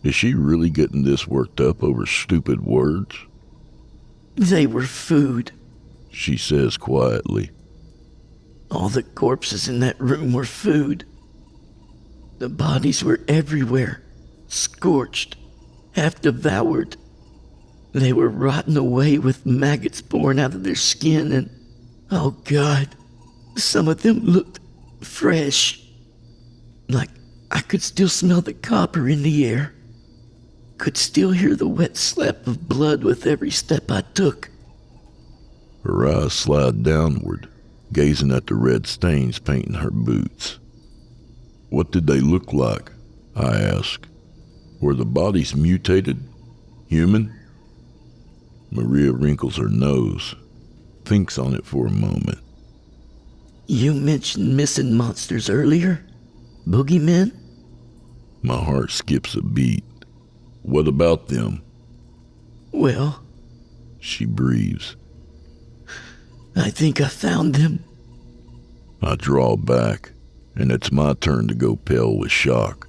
[SPEAKER 3] Is she really getting this worked up over stupid words?
[SPEAKER 4] They were food,
[SPEAKER 3] She says quietly.
[SPEAKER 4] all the corpses in that room were food. The bodies were everywhere, scorched, half devoured. They were rotting away with maggots born out of their skin and, oh God, some of them looked fresh. Like I could still smell the copper in the air. Could still hear the wet slap of blood with every step I took.
[SPEAKER 3] Her eyes slide downward, gazing at the red stains painting her boots. What did they look like? I ask. Were the bodies mutated? Human? Maria wrinkles her nose, thinks on it for a moment.
[SPEAKER 4] You mentioned missing monsters earlier? Boogeymen?
[SPEAKER 3] My heart skips a beat. What about them?
[SPEAKER 4] Well,
[SPEAKER 3] She breathes.
[SPEAKER 4] I think I found them.
[SPEAKER 3] I draw back, and it's my turn to go pale with shock.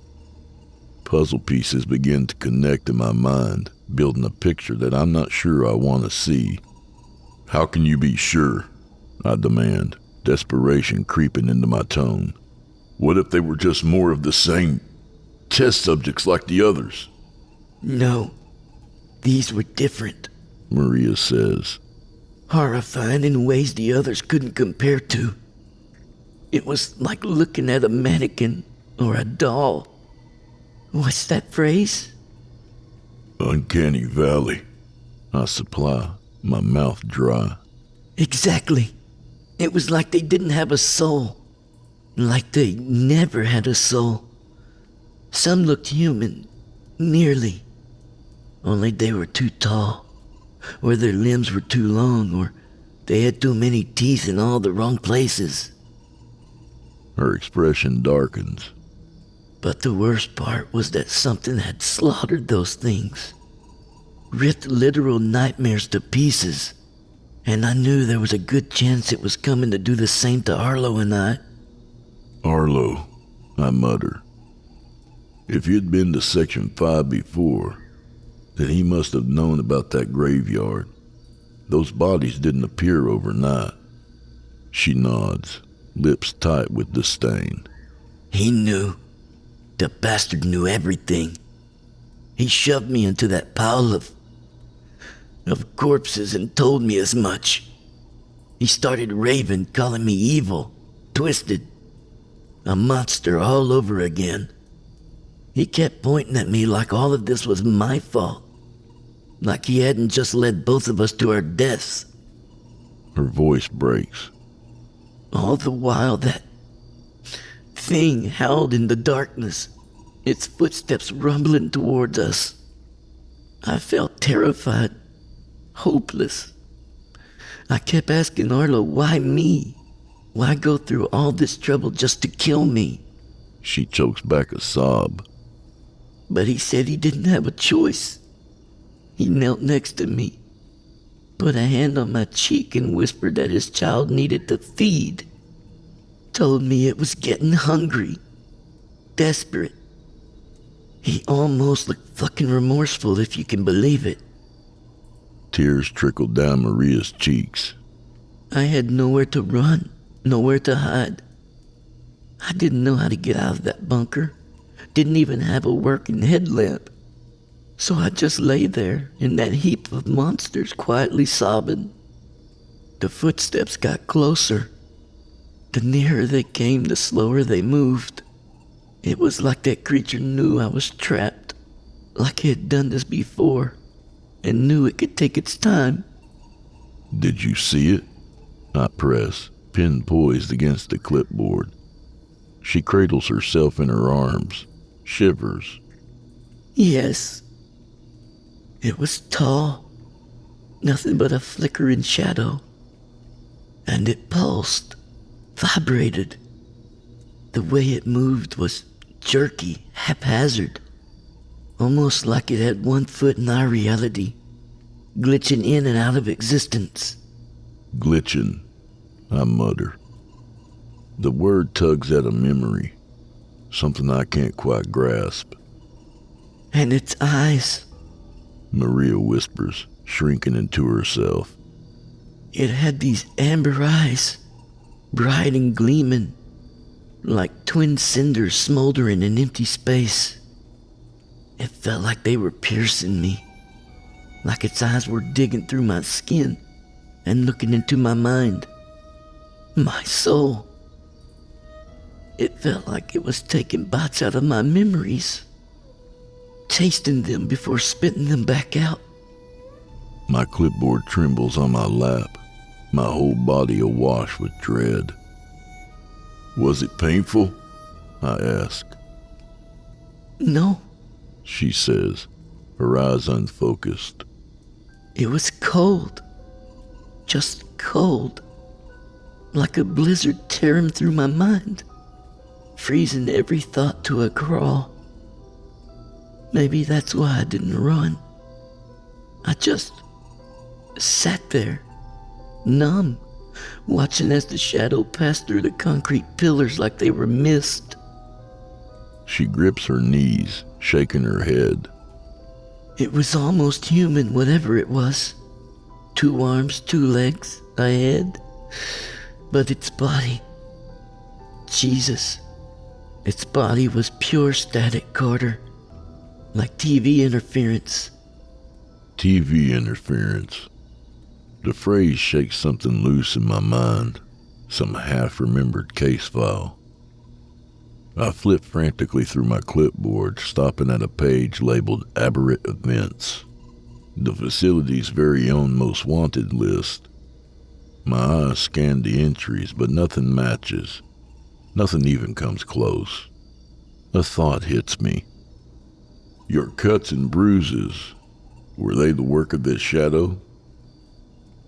[SPEAKER 3] Puzzle pieces begin to connect in my mind, building a picture that I'm not sure I want to see. How can you be sure? I demand, desperation creeping into my tone. What if they were just more of the same test subjects like the others?
[SPEAKER 4] No, these were different.
[SPEAKER 3] Maria says.
[SPEAKER 4] Horrifying in ways the others couldn't compare to. It was like looking at a mannequin or a doll. What's that phrase?
[SPEAKER 3] Uncanny valley. I supply, my mouth dry.
[SPEAKER 4] Exactly. It was like they didn't have a soul. Like they never had a soul. Some looked human, nearly. Only they were too tall, or their limbs were too long, or they had too many teeth in all the wrong places.
[SPEAKER 3] Her expression darkens.
[SPEAKER 4] But the worst part was that something had slaughtered those things. Ripped literal nightmares to pieces. And I knew there was a good chance it was coming to do the same to Arlo and I.
[SPEAKER 3] Arlo, I mutter. If you'd been to Section 5 before, then he must have known about that graveyard. Those bodies didn't appear overnight. She nods, lips tight with disdain.
[SPEAKER 4] He knew. The bastard knew everything. He shoved me into that pile of corpses and told me as much. He started raving, calling me evil, twisted, a monster all over again. He kept pointing at me like all of this was my fault, like he hadn't just led both of us to our deaths.
[SPEAKER 3] Her voice breaks.
[SPEAKER 4] All the while that thing howled in the darkness, its footsteps rumbling towards us. I felt terrified, hopeless. I kept asking Arlo, why me? Why go through all this trouble just to kill me?
[SPEAKER 3] She chokes back a sob.
[SPEAKER 4] But he said he didn't have a choice. He knelt next to me. put a hand on my cheek and whispered that his child needed to feed. Told me it was getting hungry. Desperate. He almost looked fucking remorseful, if you can believe it.
[SPEAKER 3] Tears trickled down Maria's cheeks.
[SPEAKER 4] I had nowhere to run, nowhere to hide. I didn't know how to get out of that bunker. Didn't even have a working headlamp. So I just lay there in that heap of monsters, quietly sobbing. The footsteps got closer. The nearer they came, the slower they moved. It was like that creature knew I was trapped, like it had done this before, and knew it could take its time.
[SPEAKER 3] Did you see it? I press, pen poised against the clipboard. She cradles herself in her arms, shivers.
[SPEAKER 4] Yes. It was tall, nothing but a flickering shadow. And it pulsed, vibrated. The way it moved was jerky, haphazard, almost like it had one foot in our reality, glitching in and out of existence.
[SPEAKER 3] Glitching, I mutter. The word tugs at a memory, something I can't quite grasp.
[SPEAKER 4] And its eyes.
[SPEAKER 3] Maria whispers, shrinking into herself.
[SPEAKER 4] It had these amber eyes, bright and gleaming, like twin cinders smoldering in empty space. It felt like they were piercing me, like its eyes were digging through my skin and looking into my mind, my soul. It felt like it was taking bites out of my memories, tasting them before spitting them back out.
[SPEAKER 3] My clipboard trembles on my lap, my whole body awash with dread. Was it painful? I ask.
[SPEAKER 4] No,
[SPEAKER 3] She says, her eyes unfocused.
[SPEAKER 4] it was cold, just cold, like a blizzard tearing through my mind, freezing every thought to a crawl. Maybe that's why I didn't run. I just sat there, numb, watching as the shadow passed through the concrete pillars like they were mist.
[SPEAKER 3] She grips her knees, shaking her head.
[SPEAKER 4] It was almost human, whatever it was. 2 arms, 2 legs, a head. But its body, Jesus, its body was pure static, Carter. Like TV interference.
[SPEAKER 3] TV interference. The phrase shakes something loose in my mind, some half-remembered case file. I flip frantically through my clipboard, stopping at a page labeled Aberrant Events, the facility's very own most wanted list. My eyes scan the entries, but nothing matches. Nothing even comes close. A thought hits me. Your cuts and bruises, were they the work of this shadow?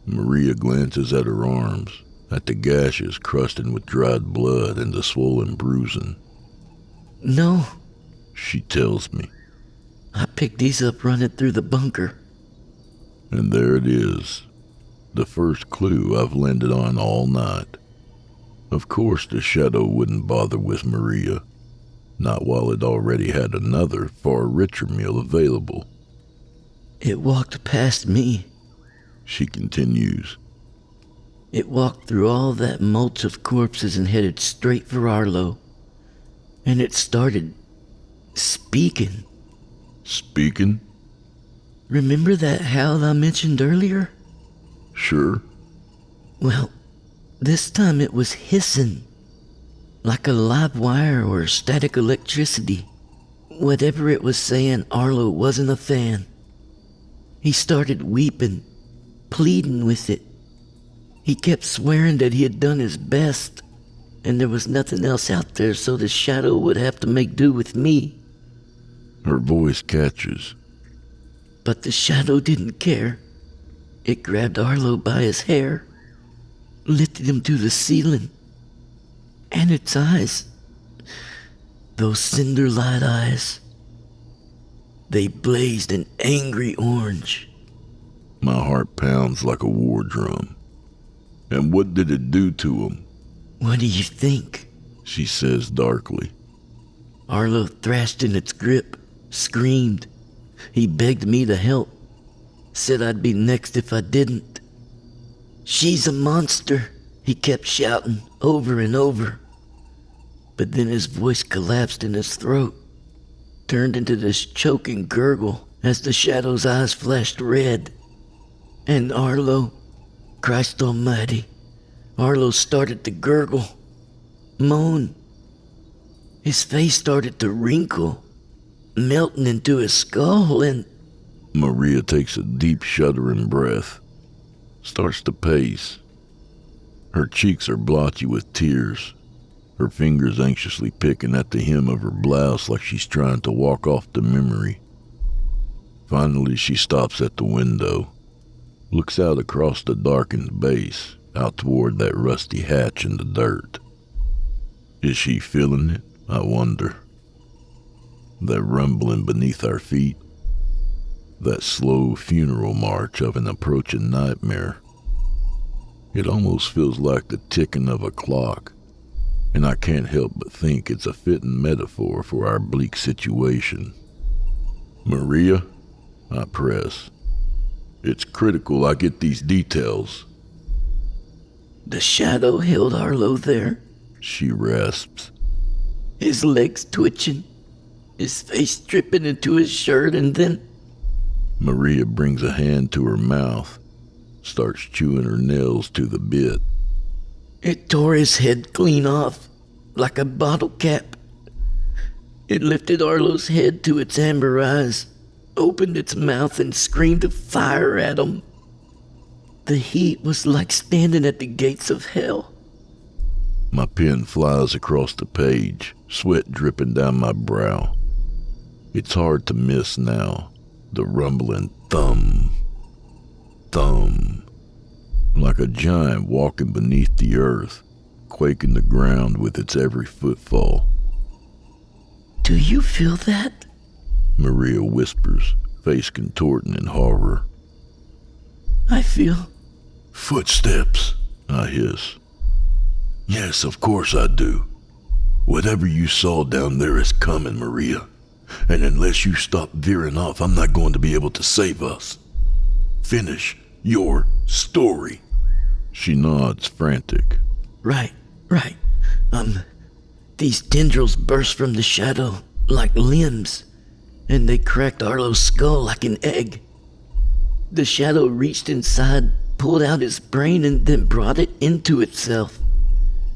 [SPEAKER 3] Maria glances at her arms, at the gashes crusting with dried blood and the swollen bruising.
[SPEAKER 4] No,
[SPEAKER 3] She tells me,
[SPEAKER 4] I picked these up running through the bunker.
[SPEAKER 3] and there it is, the first clue I've landed on all night. Of course the shadow wouldn't bother with Maria, not while it already had another, far richer meal available.
[SPEAKER 4] It walked past me.
[SPEAKER 3] She continues.
[SPEAKER 4] It walked through all that mulch of corpses and headed straight for Arlo. And it started speaking.
[SPEAKER 3] Speaking?
[SPEAKER 4] Remember that howl I mentioned earlier?
[SPEAKER 3] Sure.
[SPEAKER 4] Well, this time it was hissing, like a live wire or static electricity. Whatever it was saying, Arlo wasn't a fan. He started weeping, pleading with it. He kept swearing that he had done his best, and there was nothing else out there, so the shadow would have to make do with me.
[SPEAKER 3] Her voice catches.
[SPEAKER 4] But the shadow didn't care. It grabbed Arlo by his hair, lifted him to the ceiling, and its eyes, those cinder-light eyes, they blazed an angry orange.
[SPEAKER 3] My heart pounds like a war drum. And what did it do to him?
[SPEAKER 4] What do you think?
[SPEAKER 3] She says darkly.
[SPEAKER 4] Arlo thrashed in its grip, screamed. He begged me to help. Said I'd be next if I didn't. She's a monster, he kept shouting over and over. But then his voice collapsed in his throat, turned into this choking gurgle as the shadow's eyes flashed red. And Arlo, Christ almighty, Arlo started to gurgle, moan. His face started to wrinkle, melting into his skull, and...
[SPEAKER 3] Maria takes a deep shuddering breath, starts to pace. Her cheeks are blotchy with tears, her fingers anxiously picking at the hem of her blouse like she's trying to walk off the memory. Finally, she stops at the window, looks out across the darkened base, out toward that rusty hatch in the dirt. Is she feeling it? I wonder. That rumbling beneath our feet, that slow funeral march of an approaching nightmare. It almost feels like the ticking of a clock, and I can't help but think it's a fitting metaphor for our bleak situation. Maria, I press. It's critical I get these details.
[SPEAKER 4] The shadow held Arlo there,
[SPEAKER 3] She rasps.
[SPEAKER 4] his legs twitching, his face dripping into his shirt, and then...
[SPEAKER 3] Maria brings a hand to her mouth, starts chewing her nails to the bit.
[SPEAKER 4] It tore his head clean off, like a bottle cap. It lifted Arlo's head to its amber eyes, opened its mouth and screamed fire at him. The heat was like standing at the gates of hell.
[SPEAKER 3] My pen flies across the page, sweat dripping down my brow. It's hard to miss now, the rumbling thump, thump, like a giant walking beneath the earth, quaking the ground with its every footfall.
[SPEAKER 4] Do you feel that?
[SPEAKER 3] Maria whispers, face contorting in horror.
[SPEAKER 4] I feel...
[SPEAKER 3] Footsteps, I hiss. Yes, of course I do. Whatever you saw down there is coming, Maria. And unless you stop veering off, I'm not going to be able to save us. Finish your story. She nods, frantic.
[SPEAKER 4] Right. These tendrils burst from the shadow like limbs, and they cracked Arlo's skull like an egg. The shadow reached inside, pulled out his brain, and then brought it into itself.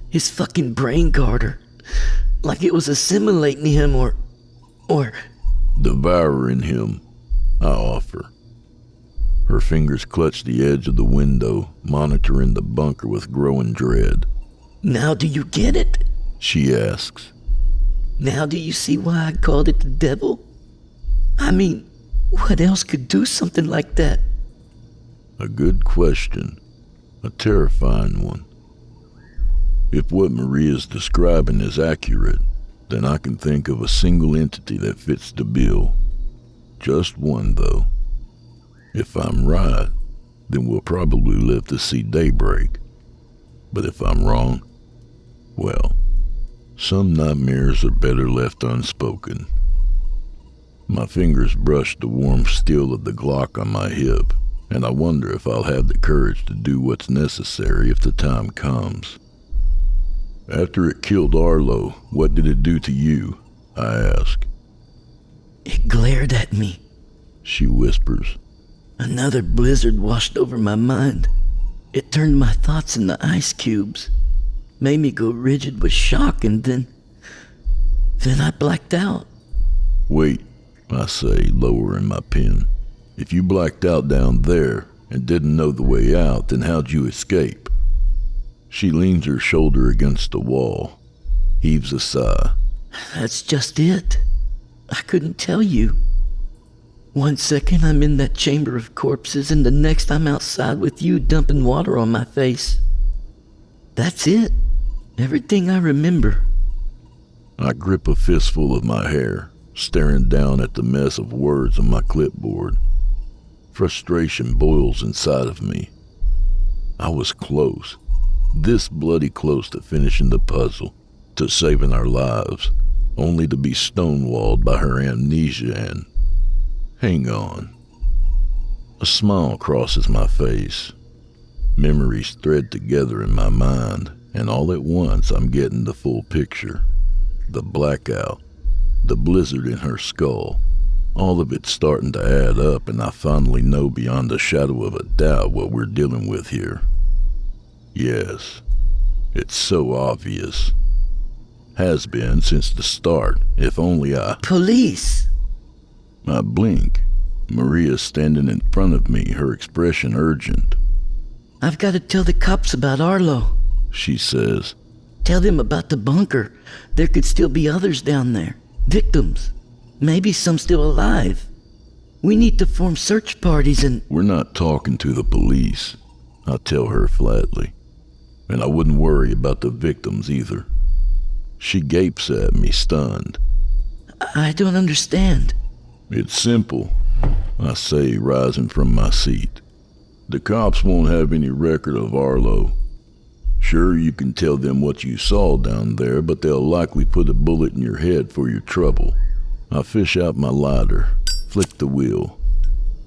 [SPEAKER 4] His fucking brain garter. Like it was assimilating him or...
[SPEAKER 3] Devouring him, I offer. Her fingers clutch the edge of the window, monitoring the bunker with growing dread.
[SPEAKER 4] Now do you get it?
[SPEAKER 3] She asks.
[SPEAKER 4] Now do you see why I called it the devil? I mean, what else could do something like that?
[SPEAKER 3] A good question. A terrifying one. If what Maria's describing is accurate, then I can think of a single entity that fits the bill. Just one, though. If I'm right, then we'll probably live to see daybreak. But if I'm wrong, well, some nightmares are better left unspoken. My fingers brush the warm steel of the Glock on my hip, and I wonder if I'll have the courage to do what's necessary if the time comes. After it killed Arlo, what did it do to you? I ask.
[SPEAKER 4] It glared at me.
[SPEAKER 3] She whispers.
[SPEAKER 4] Another blizzard washed over my mind. It turned my thoughts into ice cubes, made me go rigid with shock, and then I blacked out.
[SPEAKER 3] Wait, I say, lowering my pen. If you blacked out down there and didn't know the way out, then how'd you escape? She leans her shoulder against the wall, heaves a sigh.
[SPEAKER 4] That's just it. I couldn't tell you. 1 second I'm in that chamber of corpses, and the next I'm outside with you dumping water on my face. That's it. Everything I remember.
[SPEAKER 3] I grip a fistful of my hair, staring down at the mess of words on my clipboard. Frustration boils inside of me. I was close, this bloody close to finishing the puzzle, to saving our lives, only to be stonewalled by her amnesia and... Hang on. A smile crosses my face. Memories thread together in my mind, and all at once I'm getting the full picture. The blackout, the blizzard in her skull, all of it starting to add up, and I finally know beyond a shadow of a doubt what we're dealing with here. Yes, it's so obvious. Has been since the start, if only I...
[SPEAKER 4] Police!
[SPEAKER 3] I blink. Maria's standing in front of me, her expression urgent.
[SPEAKER 4] I've got to tell the cops about Arlo,
[SPEAKER 3] She says.
[SPEAKER 4] Tell them about the bunker. There could still be others down there. Victims. Maybe some still alive. We need to form search parties and...
[SPEAKER 3] We're not talking to the police, I tell her flatly. And I wouldn't worry about the victims either. She gapes at me, stunned.
[SPEAKER 4] I don't understand.
[SPEAKER 3] It's simple, I say, rising from my seat. The cops won't have any record of Arlo. Sure, you can tell them what you saw down there, but they'll likely put a bullet in your head for your trouble. I fish out my lighter, flick the wheel.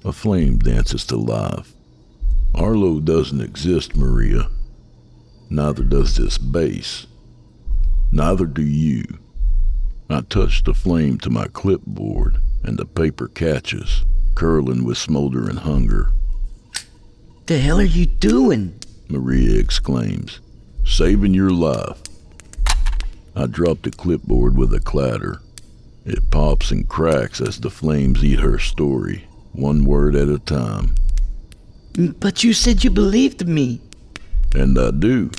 [SPEAKER 3] A flame dances to life. Arlo doesn't exist, Maria. Neither does this base. Neither do you. I touch the flame to my clipboard, and the paper catches, curling with smoldering hunger.
[SPEAKER 4] The hell are you doing?
[SPEAKER 3] Maria exclaims. Saving your life. I drop the clipboard with a clatter. It pops and cracks as the flames eat her story, one word at a time.
[SPEAKER 4] But you said you believed me.
[SPEAKER 3] And I do,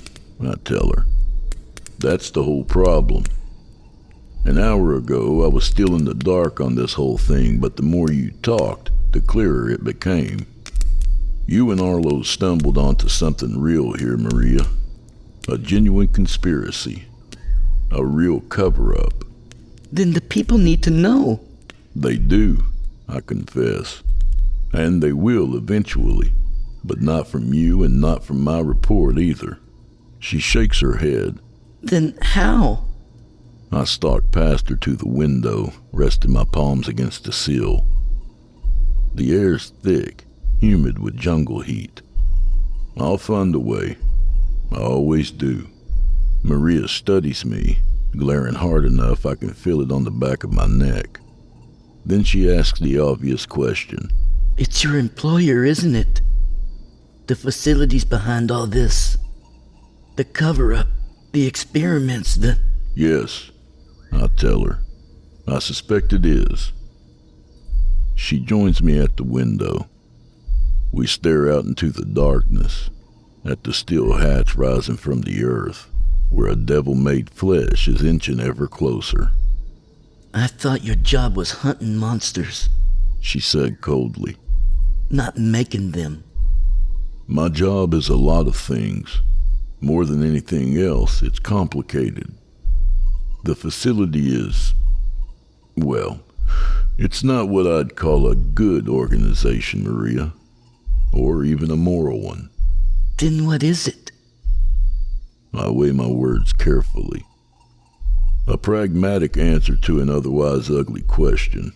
[SPEAKER 3] I tell her. That's the whole problem. An hour ago, I was still in the dark on this whole thing, but the more you talked, the clearer it became. You and Arlo stumbled onto something real here, Maria. A genuine conspiracy. A real cover-up.
[SPEAKER 4] Then the people need to know.
[SPEAKER 3] They do, I confess. And they will eventually. But not from you and not from my report either. She shakes her head.
[SPEAKER 4] Then how?
[SPEAKER 3] I stalk past her to the window, resting my palms against the sill. The air's thick, humid with jungle heat. I'll find a way. I always do. Maria studies me, glaring hard enough I can feel it on the back of my neck. Then she asks the obvious question.
[SPEAKER 4] It's your employer, isn't it? The facilities behind all this. The cover-up, the experiments, the...
[SPEAKER 3] Yes, I tell her. I suspect it is. She joins me at the window. We stare out into the darkness, at the steel hatch rising from the earth, where a devil-made flesh is inching ever closer.
[SPEAKER 4] I thought your job was hunting monsters,
[SPEAKER 3] She said coldly.
[SPEAKER 4] not making them.
[SPEAKER 3] My job is a lot of things. More than anything else, it's complicated. The facility is, well, it's not what I'd call a good organization, Maria, or even a moral one.
[SPEAKER 4] Then what is it?
[SPEAKER 3] I weigh my words carefully. A pragmatic answer to an otherwise ugly question.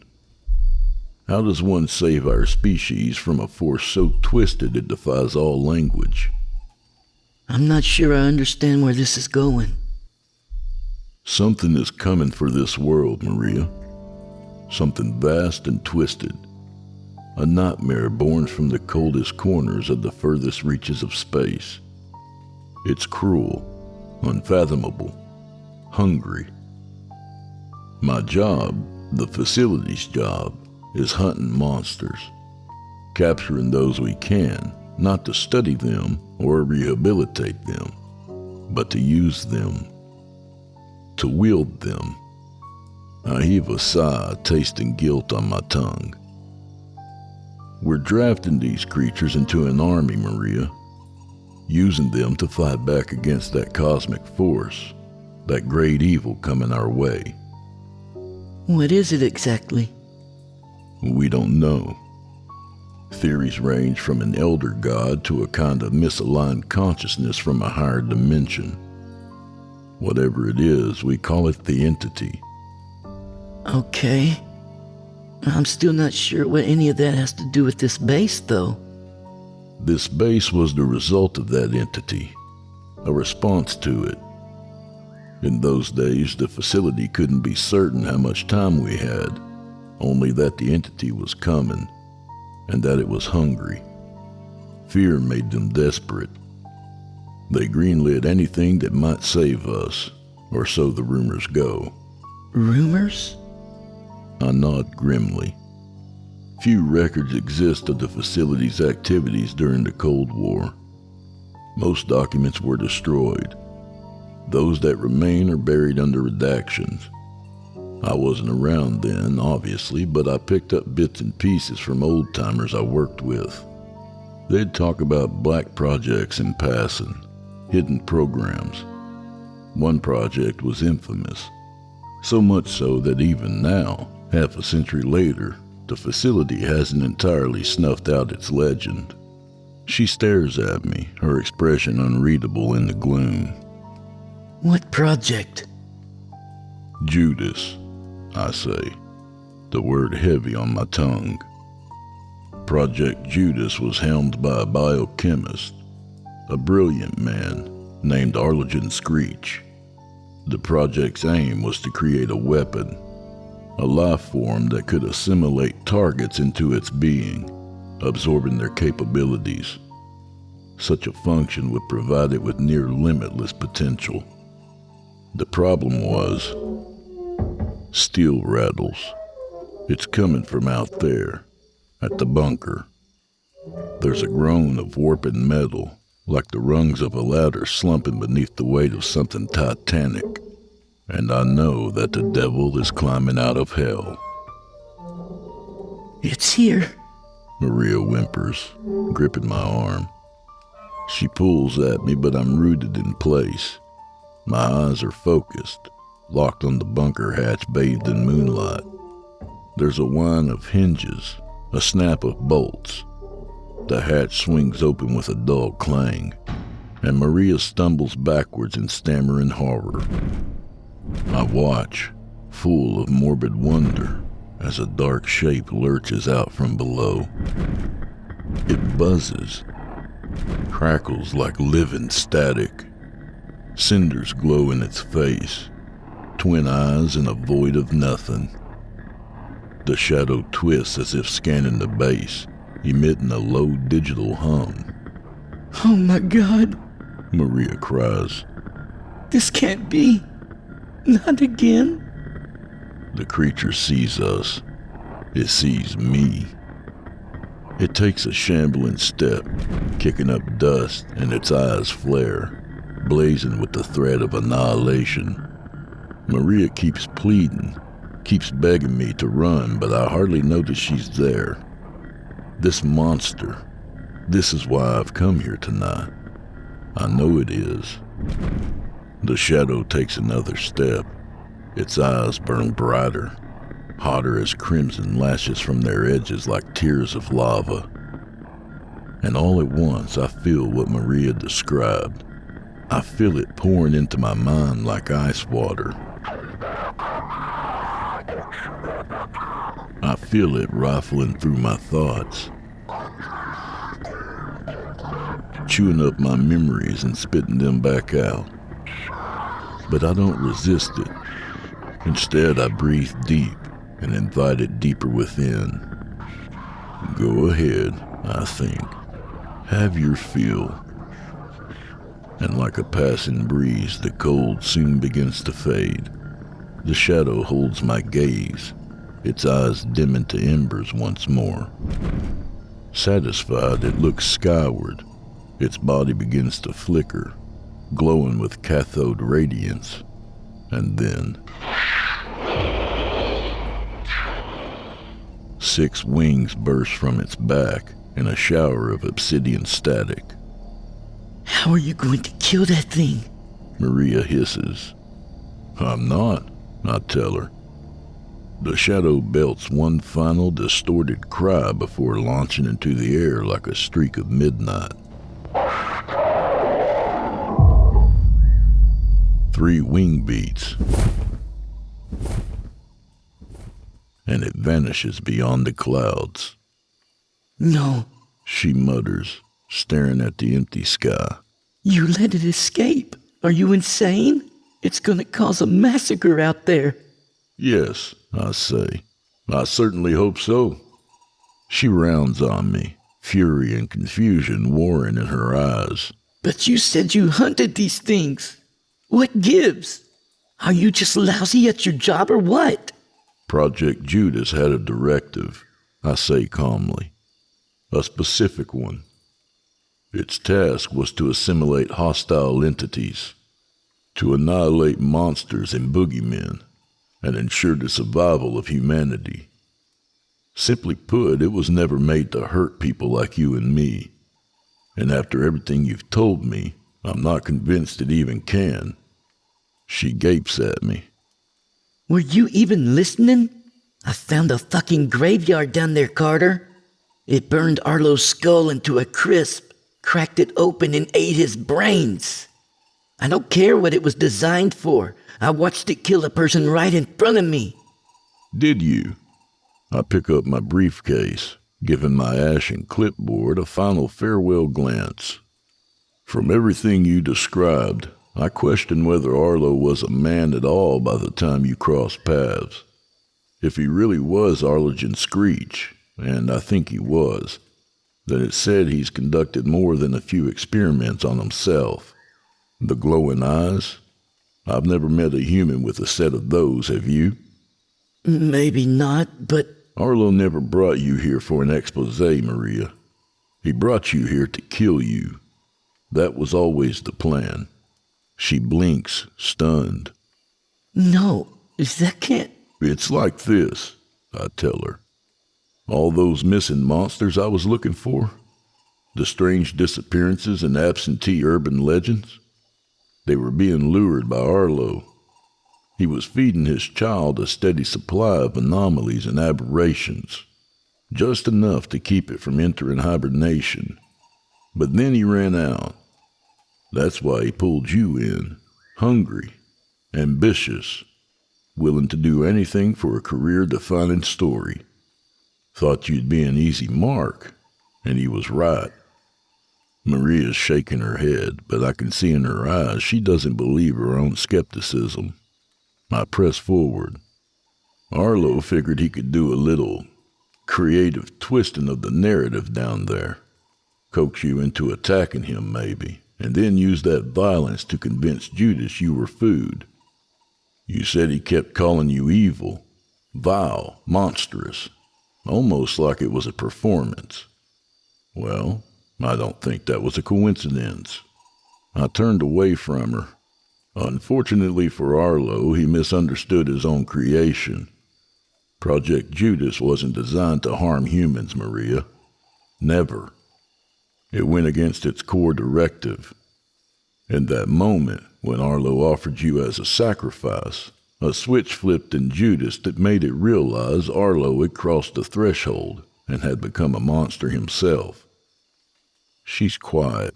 [SPEAKER 3] How does one save our species from a force so twisted it defies all language?
[SPEAKER 4] I'm not sure I understand where this is going.
[SPEAKER 3] Something is coming for this world, Maria. Something vast and twisted. A nightmare born from the coldest corners of the furthest reaches of space. It's cruel, unfathomable, hungry. My job, the facility's job, is hunting monsters. Capturing those we can, not to study them or rehabilitate them, but to use them. To wield them. I heave a sigh, tasting guilt on my tongue. We're drafting these creatures into an army, Maria. Using them to fight back against that cosmic force, that great evil coming our way.
[SPEAKER 4] What is it exactly?
[SPEAKER 3] We don't know. Theories range from an elder god to a kind of misaligned consciousness from a higher dimension. Whatever it is, we call it the entity.
[SPEAKER 4] Okay. I'm still not sure what any of that has to do with this base, though.
[SPEAKER 3] This base was the result of that entity, a response to it. In those days, the facility couldn't be certain how much time we had, only that the entity was coming, and that it was hungry. Fear made them desperate. They greenlit anything that might save us, or so the rumors go.
[SPEAKER 4] Rumors?
[SPEAKER 3] I nod grimly. Few records exist of the facility's activities during the Cold War. Most documents were destroyed. Those that remain are buried under redactions. I wasn't around then, obviously, but I picked up bits and pieces from old-timers I worked with. They'd talk about black projects in passing, hidden programs. One project was infamous, so much so that even now, half a century later, the facility hasn't entirely snuffed out its legend. She stares at me, her expression unreadable in the gloom.
[SPEAKER 4] What project?
[SPEAKER 3] Judas, I say, the word heavy on my tongue. Project Judas was helmed by a biochemist, a brilliant man named Arlegan Screech. The project's aim was to create a weapon, a life form that could assimilate targets into its being, absorbing their capabilities. Such a function would provide it with near limitless potential. The problem was, steel rattles. It's coming from out there, at the bunker. There's a groan of warping metal, like the rungs of a ladder slumping beneath the weight of something titanic. And I know that the devil is climbing out of hell.
[SPEAKER 4] It's here.
[SPEAKER 3] Maria whimpers, gripping my arm. She pulls at me, but I'm rooted in place. My eyes are focused, locked on the bunker hatch bathed in moonlight. There's a whine of hinges, a snap of bolts. The hatch swings open with a dull clang, and Maria stumbles backwards in stammering horror. I watch, full of morbid wonder, as a dark shape lurches out from below. It buzzes, crackles like living static. Cinders glow in its face, twin eyes in a void of nothing. The shadow twists as if scanning the base, emitting a low digital hum.
[SPEAKER 4] Oh my God.
[SPEAKER 3] Maria cries.
[SPEAKER 4] This can't be. Not again.
[SPEAKER 3] The creature sees us. It sees me. It takes a shambling step, kicking up dust, and its eyes flare, blazing with the threat of annihilation. Maria keeps pleading, keeps begging me to run, but I hardly notice she's there. This monster, this is why I've come here tonight. I know it is. The shadow takes another step. Its eyes burn brighter, hotter as crimson lashes from their edges like tears of lava. And all at once I feel what Maria described. I feel it pouring into my mind like ice water. I feel it rifling through my thoughts, chewing up my memories and spitting them back out. But I don't resist it. Instead, I breathe deep and invite it deeper within. Go ahead, I think. Have your fill. And like a passing breeze, the cold soon begins to fade. The shadow holds my gaze, its eyes dim into embers once more. Satisfied, it looks skyward. Its body begins to flicker, glowing with cathode radiance. And then 6 wings burst from its back in a shower of obsidian static.
[SPEAKER 4] How are you going to kill that thing?
[SPEAKER 3] Maria hisses. I'm not, I tell her. The shadow belts one final distorted cry before launching into the air like a streak of midnight. 3 wing beats, and it vanishes beyond the clouds.
[SPEAKER 4] No,
[SPEAKER 3] She mutters, staring at the empty sky.
[SPEAKER 4] you let it escape. Are you insane? It's gonna cause a massacre out there.
[SPEAKER 3] Yes, I say. I certainly hope so. She rounds on me, fury and confusion warring in her eyes.
[SPEAKER 4] But you said you hunted these things. What gives? Are you just lousy at your job or what?
[SPEAKER 3] Project Judas had a directive, I say calmly. A specific one. Its task was to assimilate hostile entities, to annihilate monsters and boogeymen, and ensure the survival of humanity. Simply put, it was never made to hurt people like you and me. And after everything you've told me, I'm not convinced it even can. She gapes at me.
[SPEAKER 4] Were you even listening? I found a fucking graveyard down there, Carter. It burned Arlo's skull into a crisp, cracked it open and ate his brains. I don't care what it was designed for. I watched it kill a person right in front of me.
[SPEAKER 3] Did you? I pick up my briefcase, giving my ashen clipboard a final farewell glance. From everything you described, I question whether Arlo was a man at all by the time you crossed paths. If he really was Arlogen Screech, and I think he was, then it said he's conducted more than a few experiments on himself. The glowing eyes? I've never met a human with a set of those, have you?
[SPEAKER 4] Maybe not, but
[SPEAKER 3] Arlo never brought you here for an expose, Maria. He brought you here to kill you. That was always the plan. She blinks, stunned.
[SPEAKER 4] no, that can't.
[SPEAKER 3] It's like this, I tell her. All those missing monsters I was looking for, the strange disappearances and absentee urban legends, they were being lured by Arlo. He was feeding his child a steady supply of anomalies and aberrations, just enough to keep it from entering hibernation. But then he ran out. That's why he pulled you in, hungry, ambitious, willing to do anything for a career-defining story. Thought you'd be an easy mark, and he was right. Maria's shaking her head, but I can see in her eyes she doesn't believe her own skepticism. I press forward. Arlo figured he could do a little creative twisting of the narrative down there. Coax you into attacking him, maybe, and then use that violence to convince Judas you were food. You said he kept calling you evil, vile, monstrous, almost like it was a performance. Well, I don't think that was a coincidence. I turned away from her. Unfortunately for Arlo, he misunderstood his own creation. Project Judas wasn't designed to harm humans, Maria. Never. It went against its core directive. In that moment, when Arlo offered you as a sacrifice, a switch flipped in Judas that made it realize Arlo had crossed the threshold and had become a monster himself. She's quiet.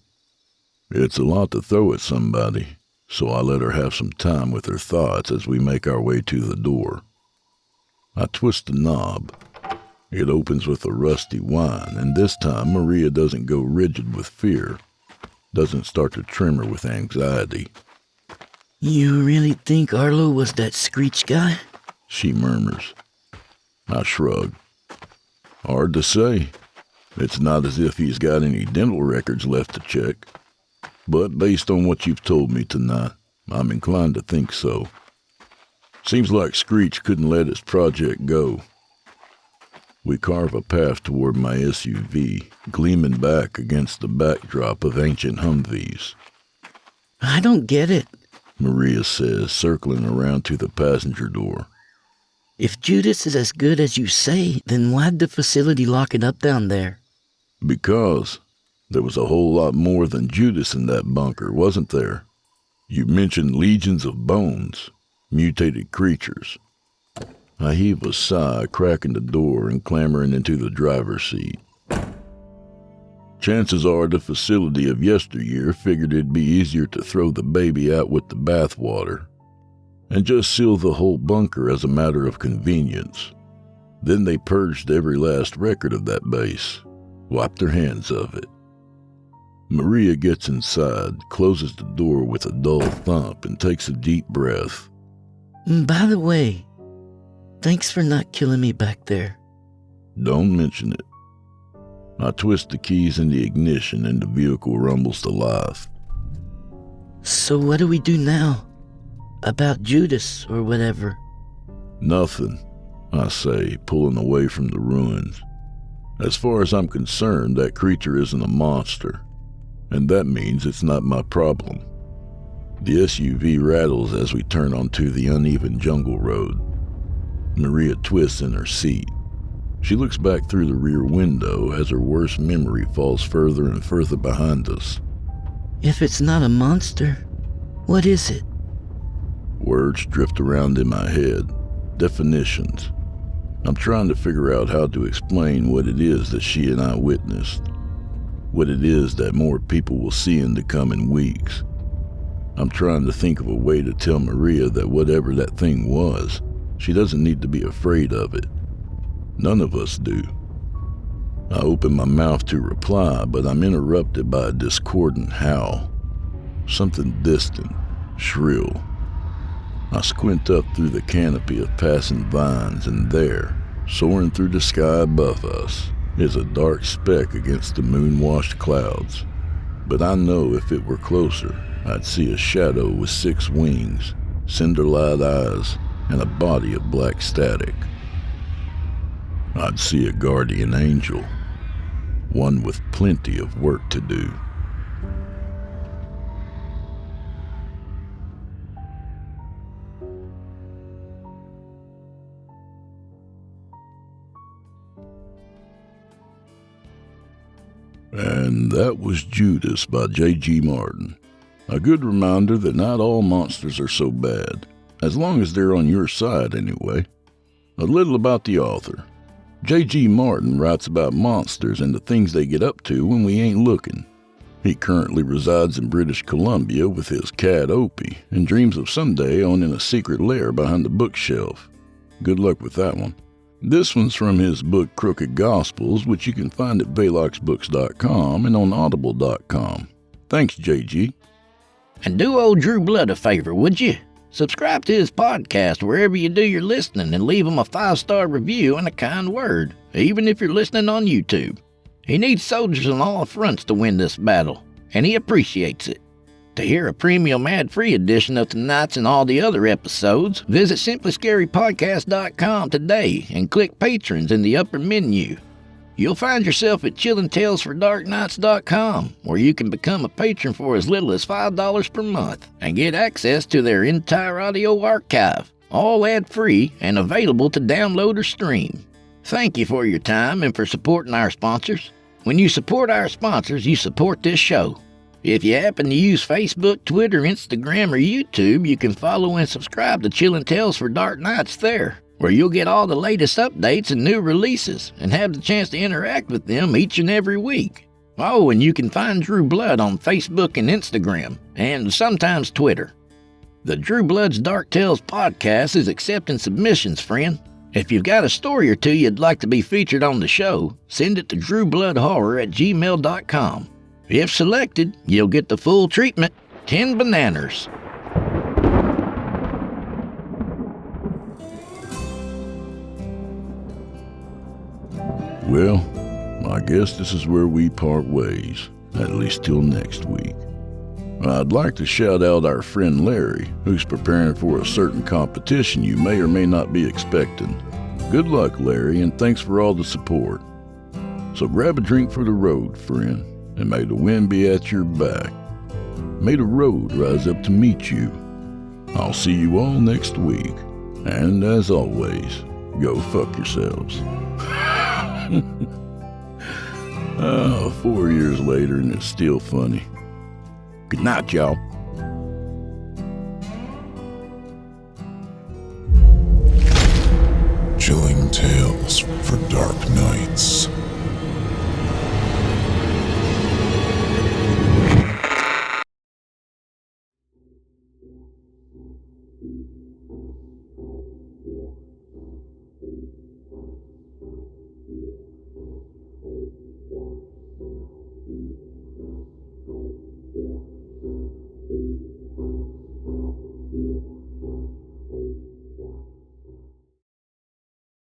[SPEAKER 3] It's a lot to throw at somebody, so I let her have some time with her thoughts as we make our way to the door. I twist the knob. It opens with a rusty whine, and this time Maria doesn't go rigid with fear, doesn't start to tremor with anxiety.
[SPEAKER 4] You really think Arlo was that Screech guy?
[SPEAKER 3] She murmurs. I shrug. Hard to say. It's not as if he's got any dental records left to check. But based on what you've told me tonight, I'm inclined to think so. Seems like Screech couldn't let his project go. We carve a path toward my SUV, gleaming back against the backdrop of ancient Humvees.
[SPEAKER 4] I don't get it.
[SPEAKER 3] Maria says, circling around to the passenger door.
[SPEAKER 4] If Judas is as good as you say, then why'd the facility lock it up down there?
[SPEAKER 3] Because there was a whole lot more than Judas in that bunker, wasn't there? You mentioned legions of bones, mutated creatures. I heave a sigh, cracking the door and clambering into the driver's seat. Chances are the facility of yesteryear figured it'd be easier to throw the baby out with the bathwater and just seal the whole bunker as a matter of convenience. Then they purged every last record of that base, wiped their hands of it. Maria gets inside, closes the door with a dull thump, and takes a deep breath.
[SPEAKER 4] By the way, thanks for not killing me back there.
[SPEAKER 3] Don't mention it. I twist the keys in the ignition and the vehicle rumbles to life.
[SPEAKER 4] So what do we do now? About Judas or whatever?
[SPEAKER 3] Nothing, I say, pulling away from the ruins. As far as I'm concerned, that creature isn't a monster, and that means it's not my problem. The SUV rattles as we turn onto the uneven jungle road. Maria twists in her seat. She looks back through the rear window as her worst memory falls further and further behind us.
[SPEAKER 4] If it's not a monster, what is it?
[SPEAKER 3] Words drift around in my head. Definitions. I'm trying to figure out how to explain what it is that she and I witnessed. What it is that more people will see in the coming weeks. I'm trying to think of a way to tell Maria that whatever that thing was, she doesn't need to be afraid of it. None of us do. I open my mouth to reply, but I'm interrupted by a discordant howl. Something distant, shrill. I squint up through the canopy of passing vines, and there, soaring through the sky above us, is a dark speck against the moon-washed clouds. But I know if it were closer, I'd see a shadow with 6 wings, cinder-light eyes, and a body of black static. I'd see a guardian angel, one with plenty of work to do. And that was Judas by J.G. Martin. A good reminder that not all monsters are so bad, as long as they're on your side anyway. A little about the author. J.G. Martin writes about monsters and the things they get up to when we ain't looking. He currently resides in British Columbia with his cat Opie and dreams of someday owning a secret lair behind the bookshelf. Good luck with that one. This one's from his book Crooked Gospels, which you can find at veloxbooks.com and on audible.com. Thanks, JG.
[SPEAKER 5] And do old Drew Blood a favor, would you? Subscribe to his podcast wherever you do your listening and leave him a 5-star review and a kind word, even if you're listening on YouTube. He needs soldiers on all fronts to win this battle, and he appreciates it. To hear a premium ad-free edition of tonight's and all the other episodes, visit simplyscarypodcast.com today and click Patrons in the upper menu. You'll find yourself at chillingtalesfordarknights.com, where you can become a patron for as little as $5 per month and get access to their entire audio archive, all ad-free and available to download or stream. Thank you for your time and for supporting our sponsors. When you support our sponsors, you support this show. If you happen to use Facebook, Twitter, Instagram, or YouTube, you can follow and subscribe to Chillin' Tales for Dark Nights there, where you'll get all the latest updates and new releases and have the chance to interact with them each and every week. Oh, and you can find Drew Blood on Facebook and Instagram, and sometimes Twitter. The Drew Blood's Dark Tales podcast is accepting submissions, friend. If you've got a story or two you'd like to be featured on the show, send it to drewbloodhorror@gmail.com. If selected, you'll get the full treatment, 10 bananas.
[SPEAKER 3] Well, I guess this is where we part ways, at least till next week. I'd like to shout out our friend Larry, who's preparing for a certain competition you may or may not be expecting. Good luck, Larry, and thanks for all the support. So grab a drink for the road, friend, and may the wind be at your back. May the road rise up to meet you. I'll see you all next week, and as always, go fuck yourselves. 4 years later and it's still funny. Good night, y'all.